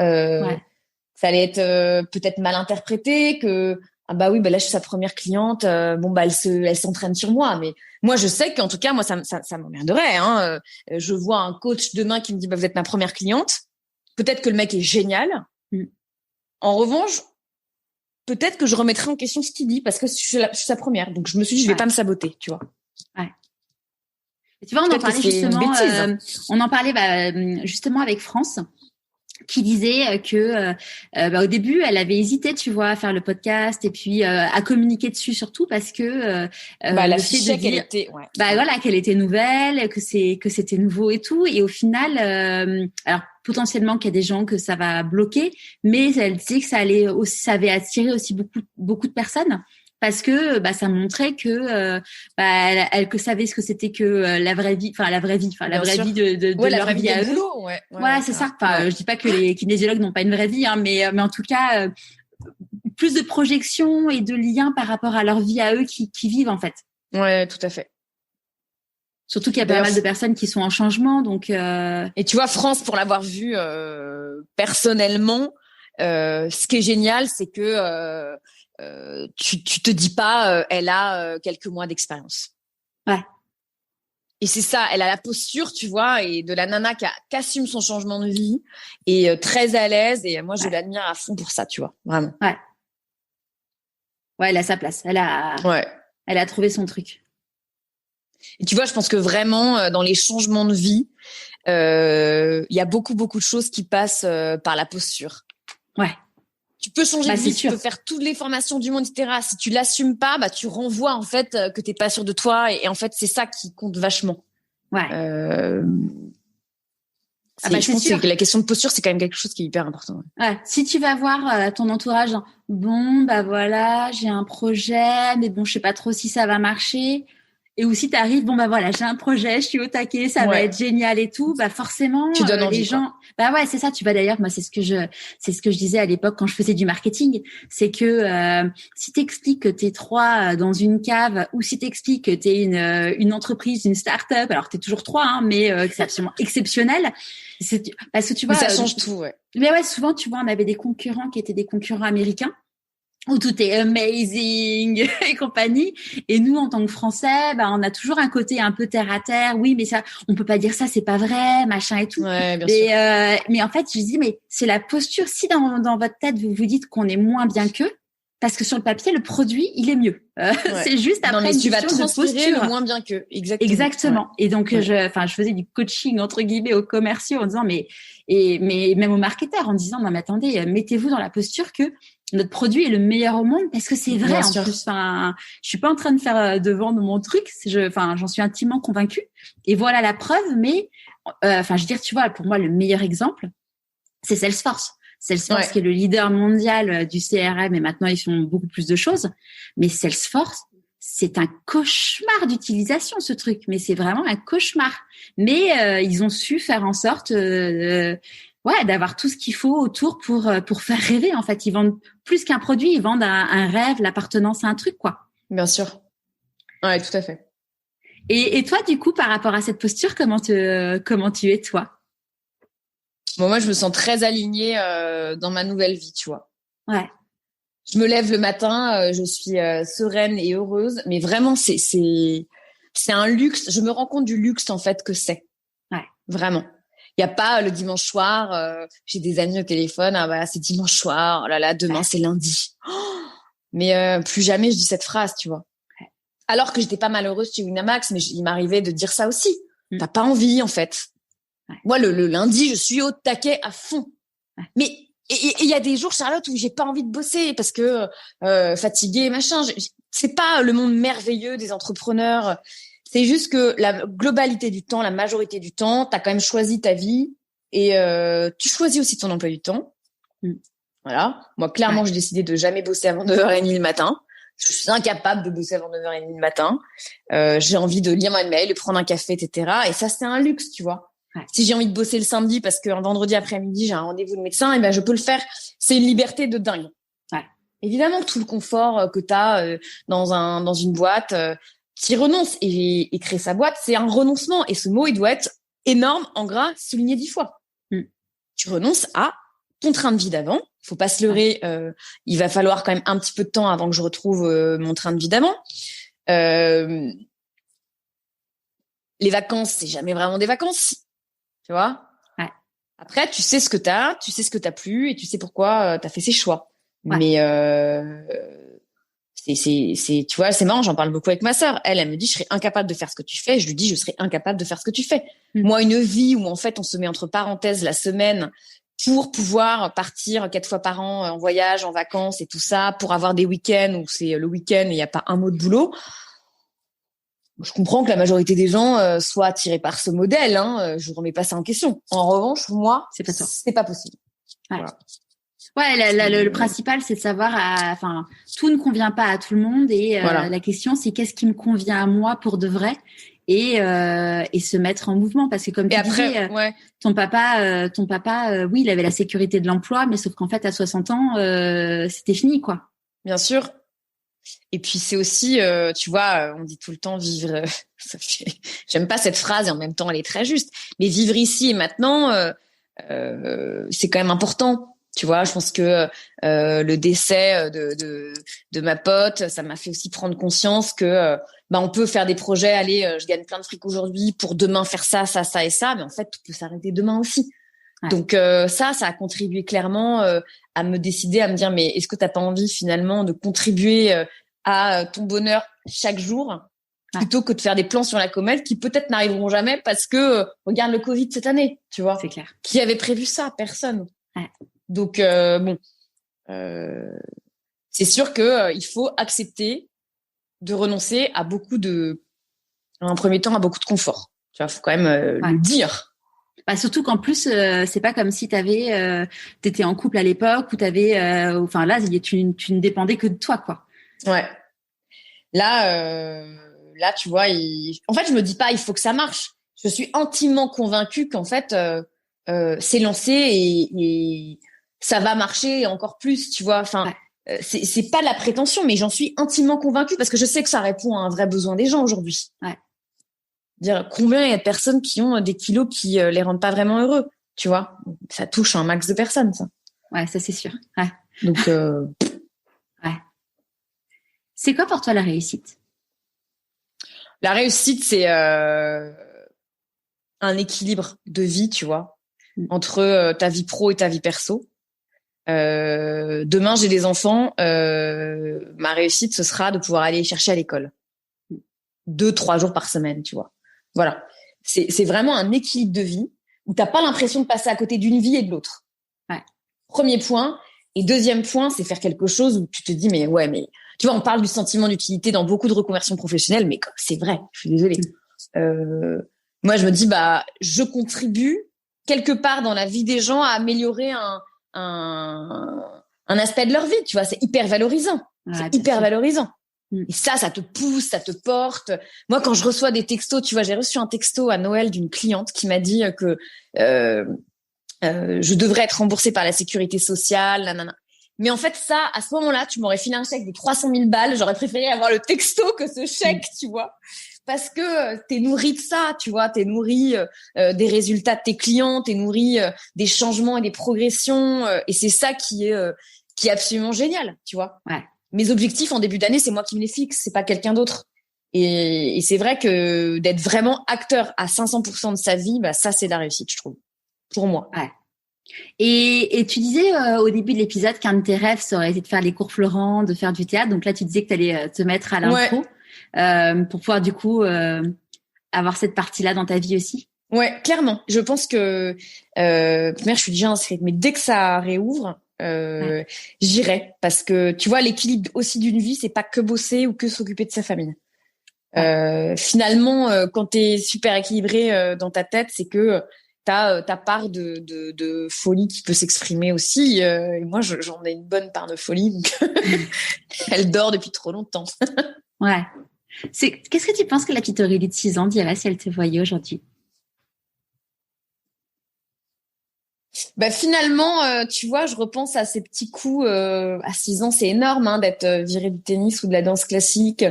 Ça allait être peut-être mal interprété, que là je suis sa première cliente, elle s'entraîne sur moi, mais moi je sais qu'en tout cas moi ça m'emmerderait, hein. Je vois un coach demain qui me dit vous êtes ma première cliente, peut-être que le mec est génial. En revanche, peut-être que je remettrai en question ce qu'il dit parce que je suis sa première, donc je me suis dit je vais pas me saboter, tu vois.
Ouais. Et tu vois, on en parlait justement, justement avec France, qui disait que au début elle avait hésité, tu vois, à faire le podcast et puis à communiquer dessus, surtout parce que
la fichait qu'elle était
qu'elle était nouvelle, que c'était nouveau et tout, et au final alors potentiellement qu'il y a des gens que ça va bloquer, mais elle disait que ça avait attiré aussi beaucoup de personnes. Parce que ça montrait que elle savait ce que c'était que la vraie vie de leur vie à eux. C'est ça. Enfin, je dis pas que les kinésiologues n'ont pas une vraie vie, hein, mais en tout cas plus de projection et de liens par rapport à leur vie à eux qui vivent en fait.
Ouais, tout à fait.
Surtout qu'il y a pas mal de personnes qui sont en changement, donc.
Et tu vois, France, pour l'avoir vu personnellement, ce qui est génial, c'est que tu te dis pas elle a quelques mois d'expérience.
Ouais.
Et c'est ça, elle a la posture, tu vois, et de la nana qui assume son changement de vie et très à l'aise, et moi je l'admire à fond pour ça, tu vois, vraiment.
Ouais, elle a sa place, elle a trouvé son truc.
Et tu vois, je pense que vraiment dans les changements de vie, il y a beaucoup de choses qui passent par la posture.
Ouais.
Tu peux changer de vie, tu peux faire toutes les formations du monde, etc. Si tu l'assumes pas, tu renvoies en fait que t'es pas sûr de toi, et en fait c'est ça qui compte vachement.
Ouais.
Je pense que la question de posture, c'est quand même quelque chose qui est hyper important.
Ouais. Si tu vas voir ton entourage, j'ai un projet, mais je sais pas trop si ça va marcher. Et aussi t'arrives, j'ai un projet, je suis au taquet, ça va être génial et tout, forcément
tu donnes envie,
les gens, c'est ça. Tu vas d'ailleurs, moi c'est ce que je disais à l'époque quand je faisais du marketing, c'est que si t'expliques que t'es 3 dans une cave, ou si t'expliques que t'es une entreprise, une start-up, alors t'es toujours 3, hein, mais que c'est absolument exceptionnel, parce que tu vois,
ça change tout, ouais.
Mais souvent tu vois, on avait des concurrents qui étaient des concurrents américains, où tout est amazing et compagnie. Et nous, en tant que Français, on a toujours un côté un peu terre à terre. Oui, mais ça, on peut pas dire ça, c'est pas vrai, machin et tout.
Ouais, bien sûr.
Mais en fait, je dis, mais c'est la posture. Si dans votre tête, vous vous dites qu'on est moins bien qu'eux, parce que sur le papier, le produit, il est mieux. C'est juste après
tu vas
transpirer
le moins bien qu'eux.
Exactement. Ouais. Et donc, je faisais du coaching, entre guillemets, aux commerciaux en disant, mais même aux marketeurs, en disant, non, mais attendez, mettez-vous dans la posture que notre produit est le meilleur au monde, parce que c'est vrai. Bien sûr. Plus, je suis pas en train de vendre mon truc. J'en suis intimement convaincue. Et voilà la preuve. Mais, je veux dire, tu vois, pour moi, le meilleur exemple, c'est Salesforce. Salesforce qui est le leader mondial du CRM, et maintenant ils font beaucoup plus de choses. Mais Salesforce, c'est un cauchemar d'utilisation, ce truc. Mais c'est vraiment un cauchemar. Mais ils ont su faire en sorte d'avoir tout ce qu'il faut autour pour faire rêver. En fait, ils vendent plus qu'un produit, ils vendent un rêve, l'appartenance à un truc, quoi.
Bien sûr. Ouais, tout à fait.
Et toi, du coup, par rapport à cette posture, comment tu es, toi?
Bon, moi, je me sens très alignée dans ma nouvelle vie, tu vois.
Ouais.
Je me lève le matin, je suis sereine et heureuse, mais vraiment c'est un luxe. Je me rends compte du luxe en fait que c'est.
Ouais.
Vraiment. Il y a pas le dimanche soir. J'ai des amis au téléphone. Ah bah c'est dimanche soir. Oh là là, demain c'est lundi. Mais plus jamais je dis cette phrase, tu vois.
Ouais.
Alors que j'étais pas malheureuse chez Winamax, mais il m'arrivait de dire ça aussi. T'as pas envie en fait.
Ouais.
Moi le lundi, je suis au taquet à fond.
Ouais.
Mais et il y a des jours, Charlotte, où j'ai pas envie de bosser parce que fatiguée, machin. C'est pas le monde merveilleux des entrepreneurs. C'est juste que la globalité du temps, la majorité du temps, t'as quand même choisi ta vie et tu choisis aussi ton emploi du temps. Voilà. Moi, clairement, j'ai décidé de jamais bosser avant 9h30 le matin. Je suis incapable de bosser avant 9h30 le matin. J'ai envie de lire mes mails, de prendre un café, etc. Et ça, c'est un luxe, tu vois.
Ouais.
Si j'ai envie de bosser le samedi parce qu'un vendredi après-midi, j'ai un rendez-vous de médecin, et ben je peux le faire. C'est une liberté de dingue.
Ouais.
Évidemment, tout le confort que tu as dans une boîte, qui renonce et créer sa boîte, c'est un renoncement. Et ce mot, il doit être énorme, en gras, souligné 10 fois. Tu renonces à ton train de vie d'avant. Faut pas se leurrer. Il va falloir quand même un petit peu de temps avant que je retrouve mon train de vie d'avant. Les vacances, c'est jamais vraiment des vacances. Tu vois?
Ouais.
Après, tu sais ce que t'as, tu sais ce que t'as plus et tu sais pourquoi t'as fait ces choix.
Ouais.
Mais tu vois, c'est marrant, j'en parle beaucoup avec ma sœur. Elle me dit, je serais incapable de faire ce que tu fais. Je lui dis, je serais incapable de faire ce que tu fais. Moi, une vie où en fait, on se met entre parenthèses la semaine pour pouvoir partir 4 fois par an en voyage, en vacances et tout ça, pour avoir des week-ends où c'est le week-end et il n'y a pas un mot de boulot. Je comprends que la majorité des gens soient attirés par ce modèle. Je remets pas ça en question. En revanche, moi, c'est pas possible.
Ouais.
Voilà.
Ouais, le principal, c'est de savoir, enfin, tout ne convient pas à tout le monde et
Voilà.
La question, c'est qu'est-ce qui me convient à moi pour de vrai et se mettre en mouvement parce que comme tu disais, ton papa, oui, il avait la sécurité de l'emploi, mais sauf qu'en fait, à 60 ans, c'était fini, quoi.
Bien sûr. Et puis c'est aussi, tu vois, on dit tout le temps vivre. J'aime pas cette phrase et en même temps elle est très juste. Mais vivre ici et maintenant, c'est quand même important. Tu vois, je pense que le décès de ma pote, ça m'a fait aussi prendre conscience que on peut faire des projets. Allez, je gagne plein de fric aujourd'hui pour demain faire ça, ça, ça et ça. Mais en fait, tout peut s'arrêter demain aussi. Ouais. Donc ça a contribué clairement à me décider à me dire mais est-ce que t'as pas envie finalement de contribuer à ton bonheur chaque jour plutôt que de faire des plans sur la comète qui peut-être n'arriveront jamais parce que regarde le Covid cette année, tu vois.
C'est clair.
Qui avait prévu ça? Personne.
Ouais.
Donc c'est sûr que il faut accepter de renoncer à en premier temps à beaucoup de confort. Tu vois, faut quand même le dire.
Bah, surtout qu'en plus, c'est pas comme si t'étais en couple à l'époque où enfin là, tu ne dépendais que de toi, quoi.
Ouais. Là, tu vois, en fait, je me dis pas, il faut que ça marche. Je suis intimement convaincue qu'en fait, c'est lancé et ça va marcher encore plus, tu vois. Enfin, c'est pas de la prétention, mais j'en suis intimement convaincue parce que je sais que ça répond à un vrai besoin des gens aujourd'hui. Ouais. Dire combien il y a de personnes qui ont des kilos qui les rendent pas vraiment heureux, tu vois. Ça touche un max de personnes, ça.
Ouais, ça c'est sûr. Ouais.
Donc
ouais. C'est quoi pour toi la réussite?
La réussite, c'est un équilibre de vie, tu vois, entre ta vie pro et ta vie perso. Demain, j'ai des enfants. Ma réussite, ce sera de pouvoir aller les chercher à l'école 2-3 jours par semaine, tu vois. Voilà, c'est vraiment un équilibre de vie où t'as pas l'impression de passer à côté d'une vie et de l'autre.
Ouais.
Premier point. Et deuxième point, c'est faire quelque chose où tu te dis mais tu vois, on parle du sentiment d'utilité dans beaucoup de reconversions professionnelles, mais c'est vrai. Je suis désolée. Moi, je me dis je contribue quelque part dans la vie des gens à améliorer un aspect de leur vie. Tu vois, c'est hyper valorisant.
Ouais,
c'est hyper valorisant. Et ça te pousse, ça te porte. Moi, quand je reçois des textos, tu vois, j'ai reçu un texto à Noël d'une cliente qui m'a dit que je devrais être remboursée par la sécurité sociale, nanana. Mais en fait, ça, à ce moment-là, tu m'aurais filé un chèque de 300 000 balles. J'aurais préféré avoir le texto que ce chèque, tu vois. Parce que t'es nourri de ça, tu vois. T'es nourri des résultats de tes clients, t'es nourri des changements et des progressions. Et c'est ça qui qui est absolument génial, tu vois.
Ouais.
Mes objectifs en début d'année, c'est moi qui me les fixe, c'est pas quelqu'un d'autre. Et c'est vrai que d'être vraiment acteur à 500% de sa vie, bah ça c'est la réussite, je trouve, pour moi.
Ouais. Et tu disais au début de l'épisode qu'un de tes rêves, ça aurait été de faire les cours Florent, de faire du théâtre. Donc là, tu disais que tu allais te mettre à l'impro pour pouvoir du coup avoir cette partie-là dans ta vie aussi.
Ouais, clairement. Je pense que je suis déjà inscrite, mais dès que ça réouvre, j'irai parce que tu vois l'équilibre aussi d'une vie, c'est pas que bosser ou que s'occuper de sa famille. Finalement, quand t'es super équilibré dans ta tête, c'est que t'as ta part de folie qui peut s'exprimer aussi. Et moi, j'en ai une bonne part de folie, donc elle dort depuis trop longtemps.
Ouais. Qu'est-ce que tu penses que la petite Aurélie de 6 ans dirait si elle te voyait aujourd'hui?
Bah finalement, tu vois, je repense à ces petits coups. À 6 ans, c'est énorme d'être virée du tennis ou de la danse classique.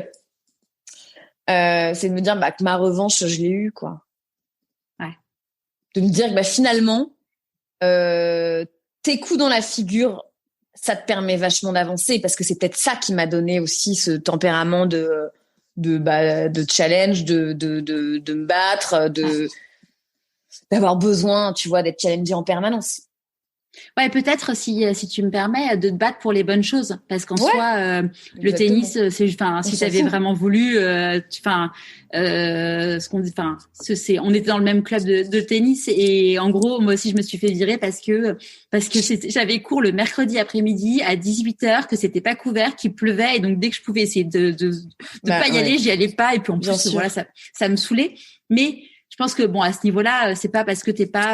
C'est de me dire que ma revanche, je l'ai eue, quoi.
Ouais.
De me dire que finalement, tes coups dans la figure, ça te permet vachement d'avancer parce que c'est peut-être ça qui m'a donné aussi ce tempérament de challenge, de me battre, d'avoir besoin, tu vois, d'être challengé en permanence.
Ouais, peut-être si tu me permets de te battre pour les bonnes choses, parce qu'en soi, le tennis, si t'avais vraiment voulu, on était dans le même club de tennis et en gros, moi aussi, je me suis fait virer parce que j'avais cours le mercredi après-midi à 18h, que c'était pas couvert, qu'il pleuvait et donc dès que je pouvais essayer de pas y aller, j'y allais pas et puis en plus, voilà, ça me saoulait, mais je pense que à ce niveau-là, c'est pas parce que t'es pas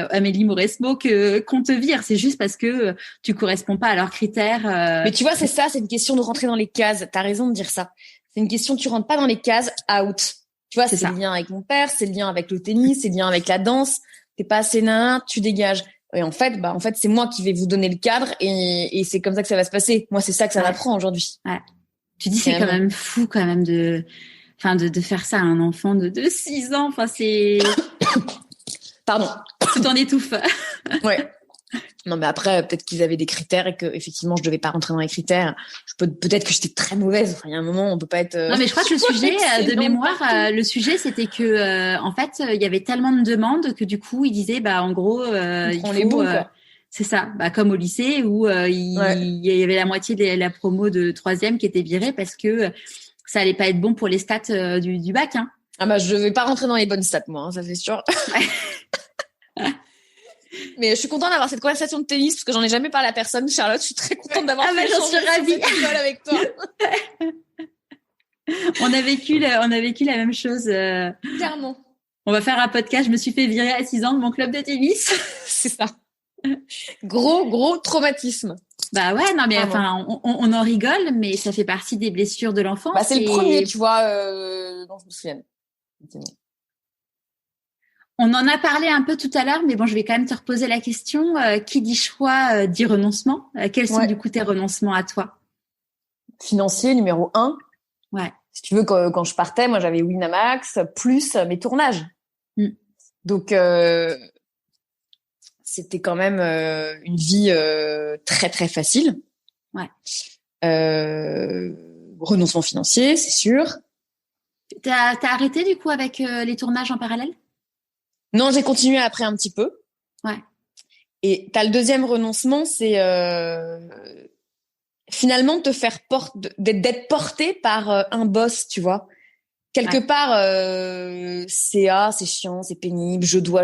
Amélie Mauresmo qu'on te vire, c'est juste parce que tu corresponds pas à leurs critères.
Mais tu vois, c'est ça, c'est une question de rentrer dans les cases. T'as raison de dire ça. C'est une question, tu rentres pas dans les cases, out. Tu vois, c'est le lien avec mon père, c'est le lien avec le tennis, c'est le lien avec la danse. T'es pas assez nain, tu dégages. Et en fait, c'est moi qui vais vous donner le cadre et c'est comme ça que ça va se passer. Moi, c'est ça que ça m'apprend aujourd'hui.
Ouais. Tu dis, c'est quand même fou quand même de faire ça à un enfant de 6 ans. Enfin, c'est...
Pardon.
Tu t'en étouffes.
Ouais. Non, mais après, peut-être qu'ils avaient des critères et que, effectivement, je devais pas rentrer dans les critères. Peut-être que j'étais très mauvaise. Enfin, il y a un moment, on peut pas être...
Non, mais je crois que le sujet, de mémoire, le sujet, c'était que, en fait, il y avait tellement de demandes que du coup, ils disaient, en gros, il faut...
les bons, quoi.
C'est ça, comme au lycée où il y avait la moitié de la promo de 3e qui était virée parce que ça allait pas être bon pour les stats du bac. Hein.
Ah je vais pas rentrer dans les bonnes stats, moi, ça c'est sûr. Mais je suis contente d'avoir cette conversation de tennis parce que j'en ai jamais parlé à personne, Charlotte. Je suis très contente d'avoir fait
j'en suis ravie
avec toi.
On a vécu la même chose.
Clairement.
On va faire un podcast. Je me suis fait virer à 6 ans de mon club de tennis.
C'est ça. Gros traumatisme.
Ouais, non, mais on en rigole, mais ça fait partie des blessures de l'enfance.
C'est le premier, tu vois, dont je me souviens.
On en a parlé un peu tout à l'heure, mais je vais quand même te reposer la question. Qui dit choix dit renoncement. Quels sont du coup tes renoncements à toi?
Financier, numéro 1.
Ouais.
Si tu veux, quand je partais, moi j'avais Winamax plus mes tournages. Donc c'était quand même une vie très très facile.
Ouais.
Renoncement financier, c'est sûr.
T'as arrêté du coup avec les tournages en parallèle?
Non, j'ai continué après un petit peu.
Ouais.
Et t'as le deuxième renoncement, c'est finalement de te faire d'être porté par un boss, tu vois. Quelque part, c'est chiant, c'est pénible, je dois,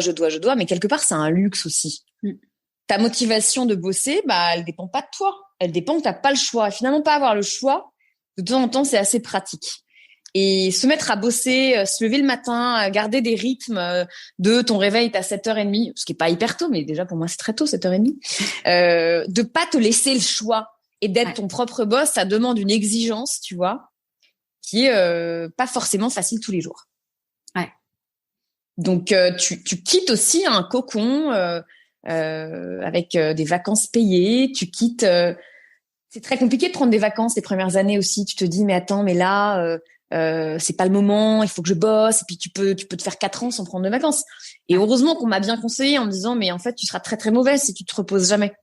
mais quelque part, c'est un luxe aussi. Ta motivation de bosser, elle dépend pas de toi. Elle dépend que t'as pas le choix. Et finalement, pas avoir le choix, de temps en temps, c'est assez pratique. Et se mettre à bosser, se lever le matin, garder des rythmes de ton réveil est à 7h30, ce qui est pas hyper tôt, mais déjà pour moi, c'est très tôt, 7h30. De pas te laisser le choix et d'être ton propre boss, ça demande une exigence, tu vois, qui est pas forcément facile tous les jours.
Ouais.
Donc tu quittes aussi un cocon avec des vacances payées. Tu quittes. C'est très compliqué de prendre des vacances les premières années aussi. Tu te dis mais attends, mais là c'est pas le moment. Il faut que je bosse. Et puis tu peux te faire 4 ans sans prendre de vacances. Et heureusement qu'on m'a bien conseillé en me disant mais en fait tu seras très très mauvaise si tu te reposes jamais.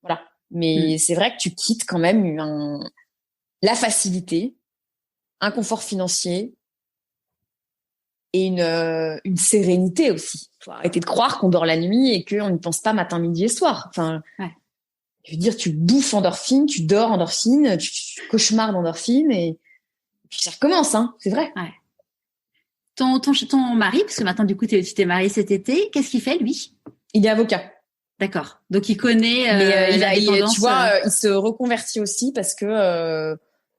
Voilà. Mais c'est vrai que tu quittes quand même la facilité, un confort financier et une sérénité aussi. Faut arrêter de croire qu'on dort la nuit et qu'on n'y pense pas matin, midi et soir. Enfin, je veux dire, tu bouffes endorphine, tu dors endorphine, tu cauchemardes endorphine et puis ça recommence, hein. C'est vrai.
Ouais. Ton mari, parce que maintenant, du coup, tu t'es marié cet été, qu'est-ce qu'il fait, lui?
Il est avocat.
D'accord. Donc, il connaît
tu vois, il se reconvertit aussi parce que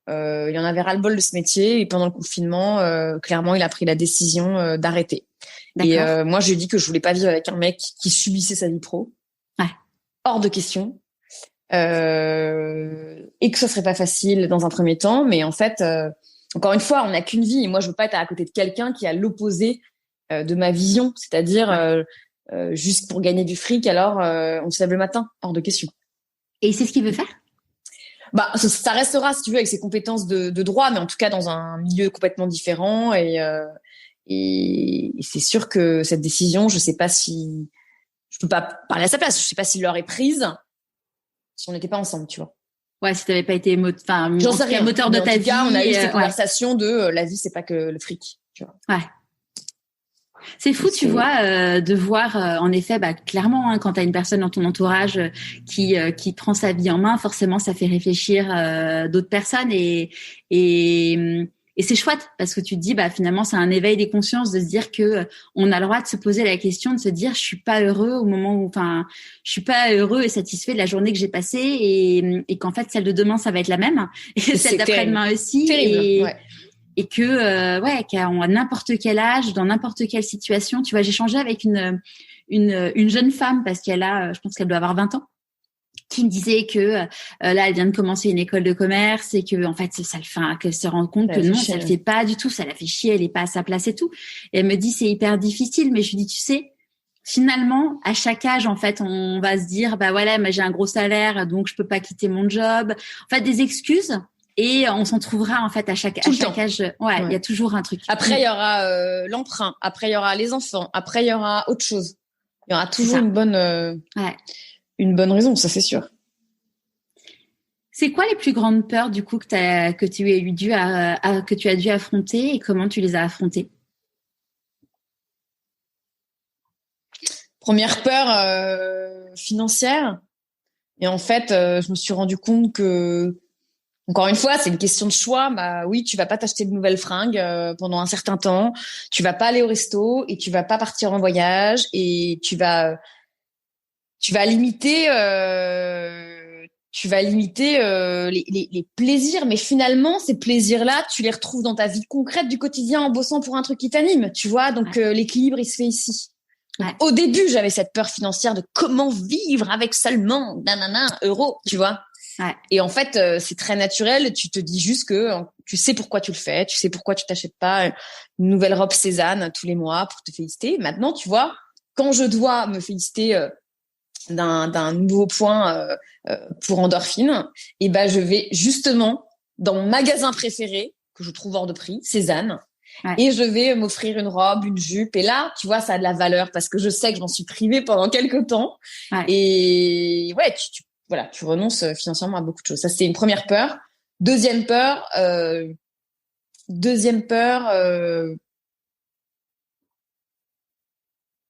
il en avait ras-le-bol de ce métier et pendant le confinement, clairement, il a pris la décision d'arrêter. Et moi, je lui ai dit que je voulais pas vivre avec un mec qui subissait sa vie pro.
Ouais.
Hors de question. Et que ça serait pas facile dans un premier temps, mais en fait, encore une fois, on n'a qu'une vie et moi, je veux pas être à côté de quelqu'un qui a l'opposé de ma vision, c'est-à-dire juste pour gagner du fric, alors on se lève le matin, hors de question.
Et c'est ce qu'il veut faire?
Bah, ça restera, si tu veux, avec ses compétences de droit, mais en tout cas dans un milieu complètement différent. Et c'est sûr que cette décision, je sais pas si je peux pas parler à sa place. Je sais pas s'il l'aurait prise si on n'était pas ensemble, tu vois.
Ouais, si t'avais pas été
j'en sais rien,
moteur de ta vie.
On a eu cette conversation de la vie, c'est pas que le fric, tu vois.
Ouais. C'est fou, tu vois, de voir, en effet, clairement, hein, quand t'as une personne dans ton entourage qui prend sa vie en main, forcément, ça fait réfléchir d'autres personnes et c'est chouette parce que tu te dis, finalement, c'est un éveil des consciences de se dire que on a le droit de se poser la question, de se dire, je suis pas heureux au moment où, je suis pas heureux et satisfait de la journée que j'ai passée et qu'en fait, celle de demain, ça va être la même et celle d'après-demain aussi.
Terrible,
et que qu'à n'importe quel âge, dans n'importe quelle situation, tu vois, j'ai échangé avec une jeune femme parce qu'elle a, je pense qu'elle doit avoir 20 ans, qui me disait que là, elle vient de commencer une école de commerce et que en fait, qu'elle se rend compte que non, ça le fait pas du tout, ça la fait chier, elle est pas à sa place et tout. Et elle me dit c'est hyper difficile, mais je lui dis tu sais, finalement, à chaque âge, en fait, on va se dire voilà, mais j'ai un gros salaire, donc je peux pas quitter mon job. En fait, des excuses. Et on s'en trouvera en fait à chaque âge. Ouais, il y a toujours un truc.
Après, il y aura l'emprunt. Après, il y aura les enfants. Après, il y aura autre chose. Il y aura toujours une bonne raison, ça c'est sûr.
C'est quoi les plus grandes peurs du coup que tu as dû affronter et comment tu les as affrontées?
Première peur financière. Et en fait, je me suis rendu compte que encore une fois, c'est une question de choix. Oui, tu vas pas t'acheter de nouvelles fringues pendant un certain temps. Tu vas pas aller au resto et tu vas pas partir en voyage et tu vas limiter les plaisirs. Mais finalement, ces plaisirs-là, tu les retrouves dans ta vie concrète du quotidien en bossant pour un truc qui t'anime. Tu vois, donc l'équilibre, il se fait ici. Donc, au début, j'avais cette peur financière de comment vivre avec seulement euros, tu vois.
Ouais.
Et en fait, c'est très naturel. Tu te dis juste que tu sais pourquoi tu le fais. Tu sais pourquoi tu t'achètes pas une nouvelle robe Cézanne tous les mois pour te féliciter. Maintenant, tu vois, quand je dois me féliciter d'un nouveau point pour endorphine, et je vais justement dans mon magasin préféré que je trouve hors de prix, Cézanne. Ouais. Et je vais m'offrir une robe, une jupe. Et là, tu vois, ça a de la valeur parce que je sais que j'en suis privée pendant quelques temps. Ouais. Et ouais, tu renonces financièrement à beaucoup de choses. Ça, c'était une première peur. Deuxième peur,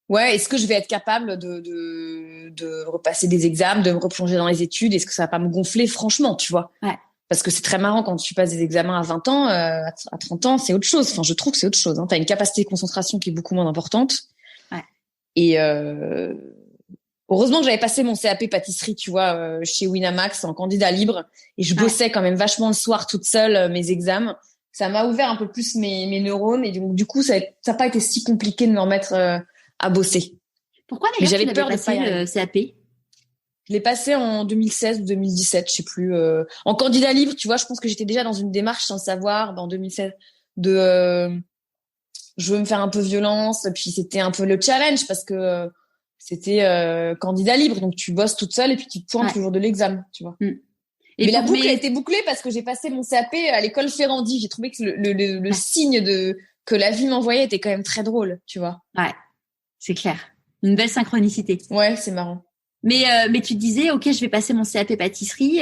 ouais, est-ce que je vais être capable de repasser des examens, de me replonger dans les études? Est-ce que ça va pas me gonfler? Franchement, tu vois.
Ouais.
Parce que c'est très marrant quand tu passes des examens à 20 ans, à 30 ans, c'est autre chose. Enfin, je trouve que c'est autre chose. Hein. T'as une capacité de concentration qui est beaucoup moins importante.
Ouais.
Et heureusement que j'avais passé mon CAP pâtisserie, tu vois, chez Winamax en candidat libre. Et je bossais quand même vachement le soir toute seule mes examens. Ça m'a ouvert un peu plus mes neurones. Et donc, du coup, ça n'a pas été si compliqué de me remettre à bosser.
Pourquoi d'ailleurs j'avais peur de passer le CAP?
Je l'ai passé en 2016 ou 2017, je sais plus. En candidat libre, tu vois, je pense que j'étais déjà dans une démarche sans savoir, en 2016, je veux me faire un peu violence. Puis c'était un peu le challenge parce que c'était candidat libre, donc tu bosses toute seule et puis tu te pointes le jour de l'examen, tu vois. Mais la boucle a été bouclée parce que j'ai passé mon CAP à l'école Ferrandi. J'ai trouvé que le signe que la vie m'envoyait était quand même très drôle, tu vois.
Ouais, c'est clair. Une belle synchronicité.
Ouais, c'est marrant.
Mais tu disais, ok, je vais passer mon CAP pâtisserie.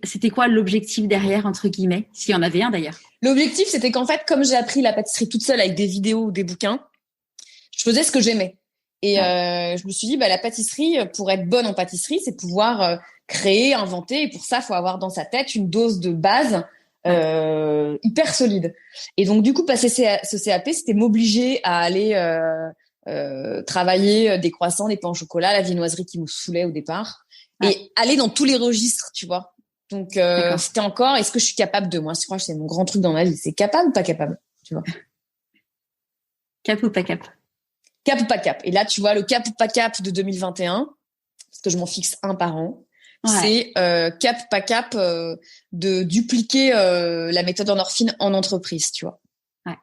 C'était quoi l'objectif derrière, entre guillemets, s'il y en avait un d'ailleurs?
L'objectif, c'était qu'en fait, comme j'ai appris la pâtisserie toute seule avec des vidéos ou des bouquins, je faisais ce que j'aimais. Et je me suis dit, la pâtisserie, pour être bonne en pâtisserie, c'est pouvoir créer, inventer. Et pour ça, il faut avoir dans sa tête une dose de base hyper solide. Et donc, du coup, passer ce CAP, c'était m'obliger à aller travailler des croissants, des pains au chocolat, la viennoiserie qui me saoulait au départ, et aller dans tous les registres, tu vois. Donc, c'était encore, est-ce que je suis capable de moi? Je crois que c'est mon grand truc dans ma vie. C'est capable ou pas capable, tu vois?
Cap ou pas cap?
Cap ou pas cap. Et là, tu vois, le cap ou pas cap de 2021, parce que je m'en fixe un par an, c'est cap ou pas cap de dupliquer la méthode Endorphine en entreprise, tu vois.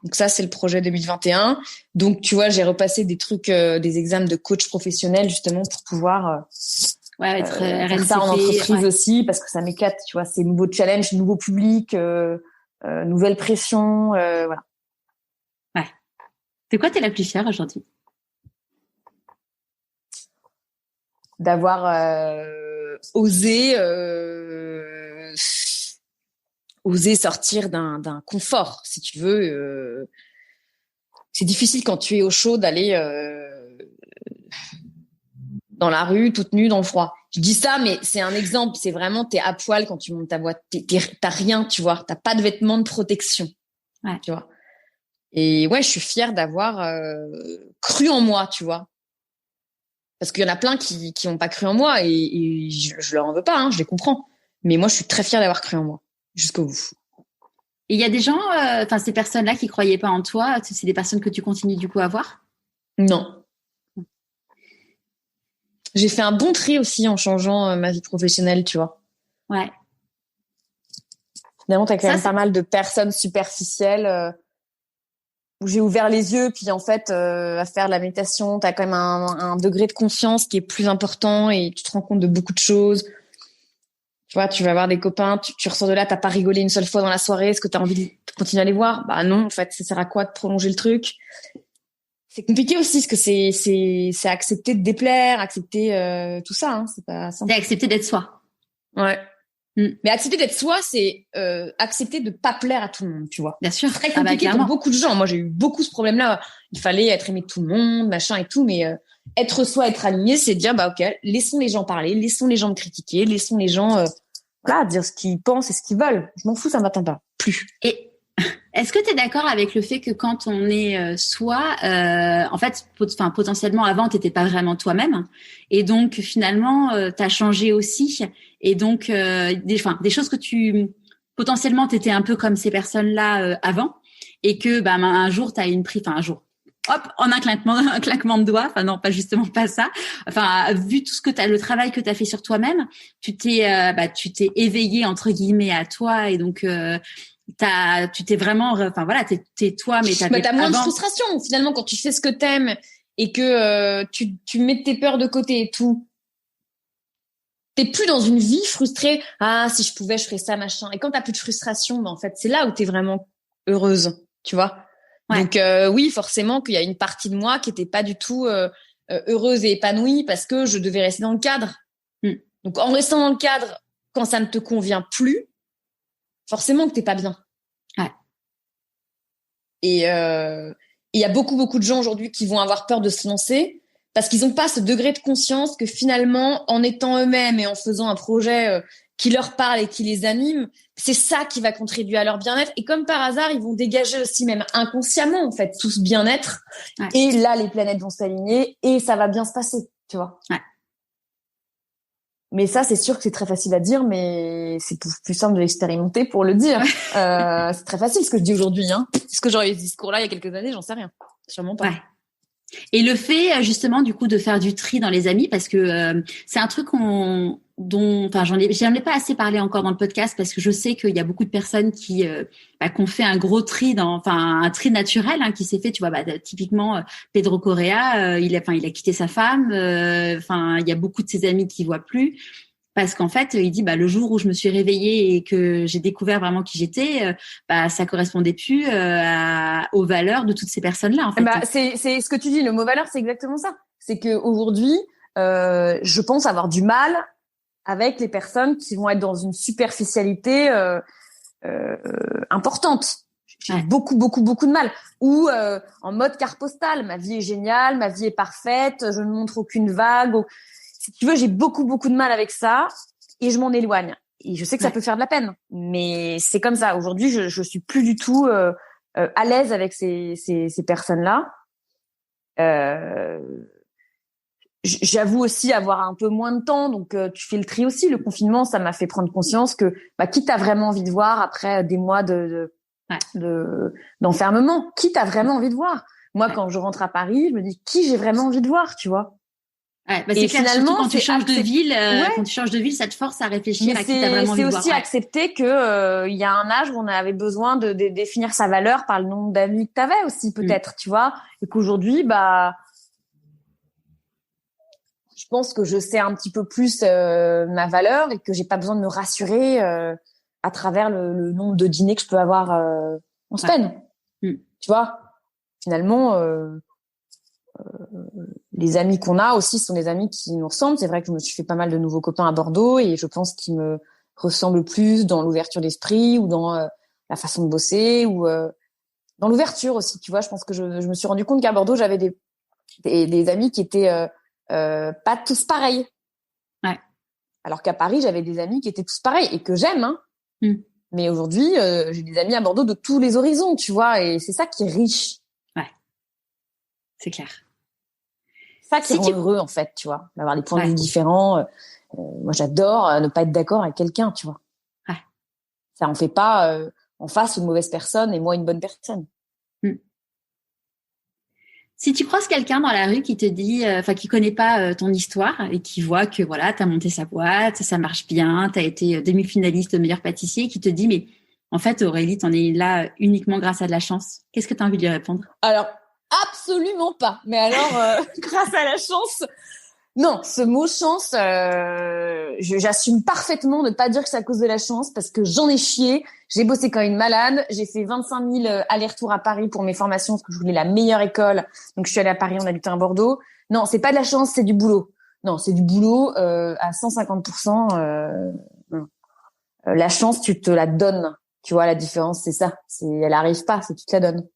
Donc ça, c'est le projet 2021. Donc, tu vois, j'ai repassé des trucs, des examens de coach professionnel, justement, pour pouvoir
être
faire ça en entreprise aussi, parce que ça m'éclate, tu vois. C'est nouveau challenge, nouveau public, nouvelle pression, voilà.
Ouais. De quoi t'es la plus fière aujourd'hui?
D'avoir osé sortir d'un confort, si tu veux. C'est difficile quand tu es au chaud d'aller dans la rue toute nue dans le froid. Je dis ça, mais c'est un exemple. C'est vraiment, t'es à poil quand tu montes ta boîte. T'as rien, tu vois. T'as pas de vêtements de protection, tu vois. Et je suis fière d'avoir cru en moi, tu vois. Parce qu'il y en a plein qui ont pas cru en moi et je leur en veux pas, hein, je les comprends. Mais moi, je suis très fière d'avoir cru en moi jusqu'au bout.
Et il y a des gens, ces personnes-là qui croyaient pas en toi, c'est des personnes que tu continues du coup à voir?
Non. J'ai fait un bon tri aussi en changeant ma vie professionnelle, tu vois.
Ouais.
Finalement, t'as quand même pas mal de personnes superficielles où j'ai ouvert les yeux, puis en fait, à faire de la méditation, t'as quand même un degré de confiance qui est plus important et tu te rends compte de beaucoup de choses. Tu vois, tu vas voir des copains, tu ressors de là, t'as pas rigolé une seule fois dans la soirée, est-ce que t'as envie de continuer à les voir? Bah non, en fait, ça sert à quoi de prolonger le truc? C'est compliqué aussi, parce que c'est accepter de déplaire, accepter tout ça, hein, c'est pas simple.
C'est accepter d'être soi.
Ouais. Mais accepter d'être soi, c'est accepter de pas plaire à tout le monde, tu vois.
Bien sûr.
C'est très compliqué pour beaucoup de gens. Moi, j'ai eu beaucoup ce problème-là. Il fallait être aimé de tout le monde, machin et tout, mais être soi, être aligné, c'est dire, ok, laissons les gens parler, laissons les gens me critiquer, laissons les gens dire ce qu'ils pensent et ce qu'ils veulent. Je m'en fous, ça m'atteint pas. Plus.
Et est-ce que tu es d'accord avec le fait que quand on est soi, en fait, potentiellement avant, tu n'étais pas vraiment toi-même, et donc finalement, tu as changé aussi, et donc des choses que potentiellement, tu étais un peu comme ces personnes-là avant, et que un jour, tu as un jour, hop, en un claquement de doigts, non, pas justement pas ça. Vu tout le travail que tu as fait sur toi-même, tu t'es éveillé entre guillemets à toi, et donc tu t'es vraiment, t'es toi, mais
t'as moins de frustration finalement quand tu fais ce que t'aimes et que tu mets tes peurs de côté et tout. T'es plus dans une vie frustrée. Ah, si je pouvais, je ferais ça, machin. Et quand t'as plus de frustration, en fait, c'est là où t'es vraiment heureuse, tu vois. Ouais. Donc oui, forcément qu'il y a une partie de moi qui était pas du tout heureuse et épanouie parce que je devais rester dans le cadre. Donc en restant dans le cadre, quand ça ne te convient plus, forcément que t'es pas bien.
Ouais.
Et il y a beaucoup de gens aujourd'hui qui vont avoir peur de se lancer parce qu'ils n'ont pas ce degré de conscience que finalement, en étant eux-mêmes et en faisant un projet qui leur parle et qui les anime, c'est ça qui va contribuer à leur bien-être. Et comme par hasard, ils vont dégager aussi, même inconsciemment, en fait, tout ce bien-être. Ouais. Et là, les planètes vont s'aligner et ça va bien se passer, tu vois.
Ouais.
Mais ça, c'est sûr que c'est très facile à dire, mais c'est plus simple de l'expérimenter pour le dire. C'est très facile ce que je dis aujourd'hui. Hein. Est-ce que j'aurais eu ce discours-là il y a quelques années? J'en sais rien. Sûrement pas.
Ouais. Et le fait justement du coup de faire du tri dans les amis, parce que c'est un truc j'en ai pas assez parlé encore dans le podcast, parce que je sais qu'il y a beaucoup de personnes qui ont fait un gros tri un tri naturel qui s'est fait, tu vois, typiquement Pedro Correa, il a quitté sa femme, il y a beaucoup de ses amis qui voient plus. Parce qu'en fait, il dit, le jour où je me suis réveillée et que j'ai découvert vraiment qui j'étais, ça correspondait plus aux valeurs de toutes ces personnes-là. En fait.
C'est ce que tu dis. Le mot valeur, c'est exactement ça. C'est que aujourd'hui, je pense avoir du mal avec les personnes qui vont être dans une superficialité importante. J'ai beaucoup de mal. Ou en mode carte postale, ma vie est géniale, ma vie est parfaite, je ne montre aucune vague. Si tu veux, j'ai beaucoup de mal avec ça et je m'en éloigne. Et je sais que ça peut faire de la peine, mais c'est comme ça. Aujourd'hui, je suis plus du tout à l'aise avec ces personnes-là. J'avoue aussi avoir un peu moins de temps, donc tu fais le tri aussi. Le confinement, ça m'a fait prendre conscience que qui t'as vraiment envie de voir après des mois d'enfermement, qui t'as vraiment envie de voir. Moi, quand je rentre à Paris, je me dis qui j'ai vraiment envie de voir, tu vois.
Ouais, c'est clair, finalement, quand tu changes de ville, quand tu changes de ville, ça te force à réfléchir à qui t'as vraiment envie de voir.
C'est aussi accepter que il y a un âge où on avait besoin de définir sa valeur par le nombre d'amis que t'avais aussi, peut-être, tu vois, et qu'aujourd'hui, je pense que je sais un petit peu plus ma valeur et que j'ai pas besoin de me rassurer à travers le nombre de dîners que je peux avoir en semaine. Tu vois, finalement, les amis qu'on a aussi sont des amis qui nous ressemblent. C'est vrai que je me suis fait pas mal de nouveaux copains à Bordeaux et je pense qu'ils me ressemblent plus dans l'ouverture d'esprit ou dans la façon de bosser ou dans l'ouverture aussi. Tu vois, je pense que je me suis rendu compte qu'à Bordeaux, j'avais des amis qui étaient pas tous pareils.
Ouais.
Alors qu'à Paris, j'avais des amis qui étaient tous pareils et que j'aime, hein. Mais aujourd'hui, j'ai des amis à Bordeaux de tous les horizons, tu vois, et c'est ça qui est riche.
Ouais. C'est clair.
Ça qui rend heureux, en fait, tu vois, d'avoir des points de vue différents. Moi, j'adore ne pas être d'accord avec quelqu'un, tu vois.
Ouais.
Ça en fait pas en face une mauvaise personne et moi une bonne personne.
Si tu croises quelqu'un dans la rue qui te dit, qui connaît pas ton histoire et qui voit que voilà, t'as monté sa boîte, ça marche bien, t'as été demi-finaliste meilleur pâtissier, qui te dit mais en fait Aurélie, t'en es là uniquement grâce à de la chance. Qu'est-ce que t'as envie de lui répondre?
Alors absolument pas. Mais alors grâce à la chance. Non, ce mot chance, j'assume parfaitement de pas dire que c'est à cause de la chance parce que j'en ai chié. J'ai bossé comme une malade. J'ai fait 25 000 allers-retours à Paris pour mes formations parce que je voulais la meilleure école. Donc, je suis allée à Paris, on habitait à Bordeaux. Non, c'est pas de la chance, c'est du boulot. Non, c'est du boulot à 150%. La chance, tu te la donnes. Tu vois, la différence, c'est ça. Elle arrive pas, c'est tu te la donnes.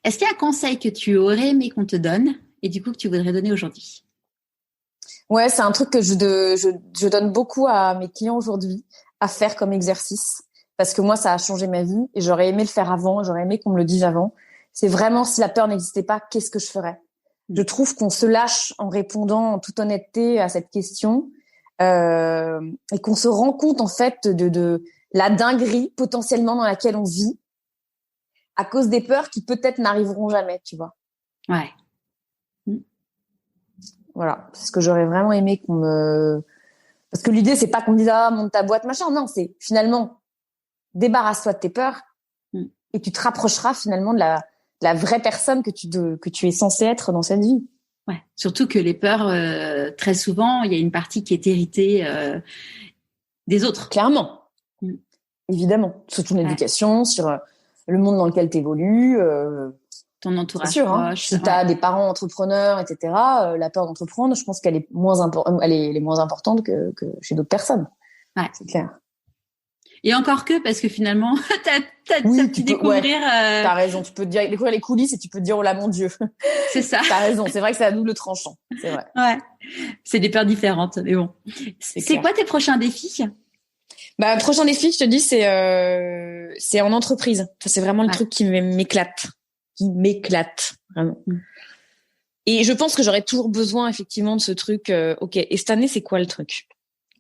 Est-ce qu'il y a un conseil que tu aurais aimé qu'on te donne et du coup que tu voudrais donner aujourd'hui?
Ouais, c'est un truc que je donne beaucoup à mes clients aujourd'hui à faire comme exercice parce que moi ça a changé ma vie et j'aurais aimé le faire avant, j'aurais aimé qu'on me le dise avant. C'est vraiment si la peur n'existait pas, qu'est-ce que je ferais? Je trouve qu'on se lâche en répondant en toute honnêteté à cette question et qu'on se rend compte en fait de la dinguerie potentiellement dans laquelle on vit à cause des peurs qui peut-être n'arriveront jamais, tu vois.
Ouais.
Voilà, c'est ce que j'aurais vraiment aimé qu'on me... Parce que l'idée, c'est pas qu'on me dise « Ah, monte ta boîte, machin ». Non, c'est finalement, débarrasse-toi de tes peurs et tu te rapprocheras finalement de la vraie personne que tu es censé être dans cette vie.
Ouais, surtout que les peurs, très souvent, il y a une partie qui est héritée des autres.
Clairement, évidemment. Sur ton éducation, sur le monde dans lequel tu évolues.
Ton entourage
sûr,
proche.
Hein. Si tu as des parents entrepreneurs, etc., la peur d'entreprendre, je pense qu'elle est moins importante que chez d'autres personnes.
Ouais.
C'est clair.
Et encore que, parce que finalement, t'as pu découvrir...
T'as raison, tu peux te dire, découvrir les coulisses et tu peux te dire, oh là, mon Dieu.
C'est ça.
T'as raison, c'est vrai que c'est à double tranchant. C'est vrai.
Ouais. C'est des peurs différentes, mais bon. C'est quoi tes prochains défis?
Prochain défi, je te dis, c'est en entreprise. Enfin, c'est vraiment le truc qui m'éclate. Vraiment. Et je pense que j'aurais toujours besoin, effectivement, de ce truc, ok, et cette année, c'est quoi le truc?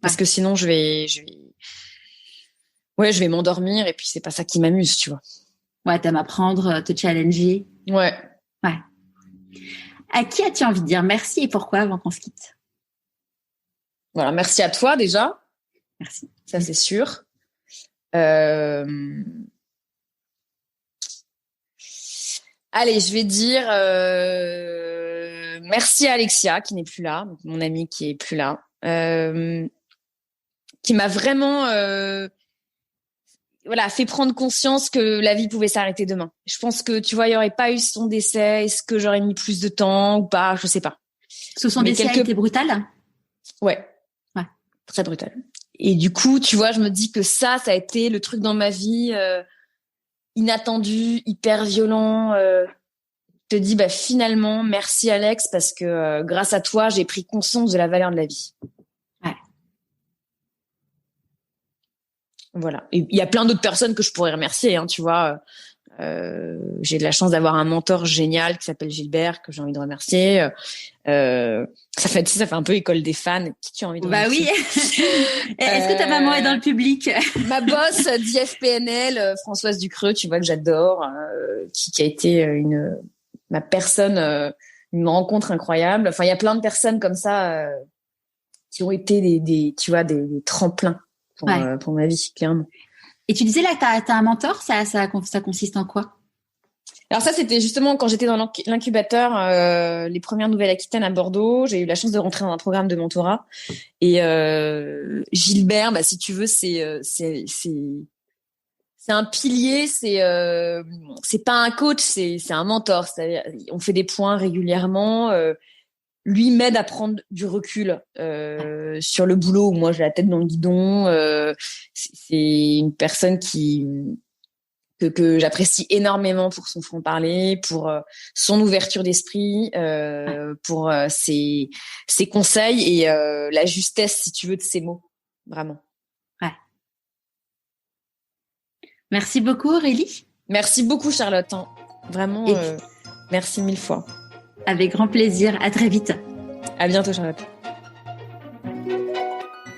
Parce que sinon, je vais m'endormir et puis c'est pas ça qui m'amuse, tu vois.
Ouais, t'aimes apprendre, te challenger.
Ouais.
À qui as-tu envie de dire merci et pourquoi avant qu'on se quitte?
Voilà, merci à toi déjà.
Merci.
Ça, c'est sûr. Allez, je vais dire merci à Alexia qui n'est plus là, mon amie qui est plus là, qui m'a vraiment fait prendre conscience que la vie pouvait s'arrêter demain. Je pense que tu vois, il y aurait pas eu son décès, est-ce que j'aurais mis plus de temps ou pas, je sais pas.
Ce sont des décès a été brutal.
Ouais. Très brutal. Et du coup, tu vois, je me dis que ça a été le truc dans ma vie inattendu, hyper violent. Je te dis, finalement, merci Alex, parce que grâce à toi, j'ai pris conscience de la valeur de la vie.
Ouais.
Voilà. Et il y a plein d'autres personnes que je pourrais remercier, tu vois. J'ai de la chance d'avoir un mentor génial qui s'appelle Gilbert, que j'ai envie de remercier. Ça fait un peu école des fans. Qui tu as envie de remercier?
Oui. Est-ce que ta maman est dans le public?
Ma boss d'IFPNL, Françoise Ducreux, tu vois, que j'adore, qui a été ma personne, une rencontre incroyable. Enfin, il y a plein de personnes comme ça qui ont été des tremplins pour ma vie, clairement.
Et tu disais là que t'as un mentor, ça consiste en quoi?
Alors ça, c'était justement quand j'étais dans l'incubateur, les premières Nouvelle-Aquitaine à Bordeaux. J'ai eu la chance de rentrer dans un programme de mentorat. Et Gilbert, si tu veux, c'est un pilier. C'est pas un coach, c'est un mentor. C'est-à-dire, on fait des points régulièrement. Lui m'aide à prendre du recul sur le boulot où moi j'ai la tête dans le guidon. C'est une personne que j'apprécie énormément pour son franc-parler, pour son ouverture d'esprit, pour ses conseils et la justesse, si tu veux, de ses mots. Vraiment.
Ouais. Merci beaucoup Aurélie.
Merci beaucoup Charlotte. Vraiment, merci 1000 fois.
Avec grand plaisir. À très vite.
À bientôt Charlotte.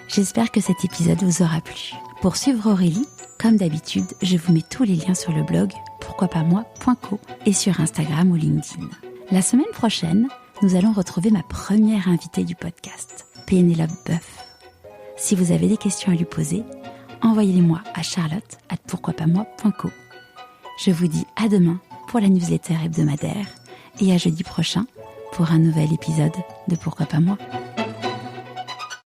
J'espère que cet épisode vous aura plu. Pour suivre Aurélie, comme d'habitude, je vous mets tous les liens sur le blog pourquoipasmoi.co et sur Instagram ou LinkedIn. La semaine prochaine, nous allons retrouver ma première invitée du podcast, Pénélope Boeuf. Si vous avez des questions à lui poser, envoyez-les-moi à charlotte@pourquoipasmoi.co. Je vous dis à demain pour la newsletter hebdomadaire et à jeudi prochain pour un nouvel épisode de Pourquoi pas moi.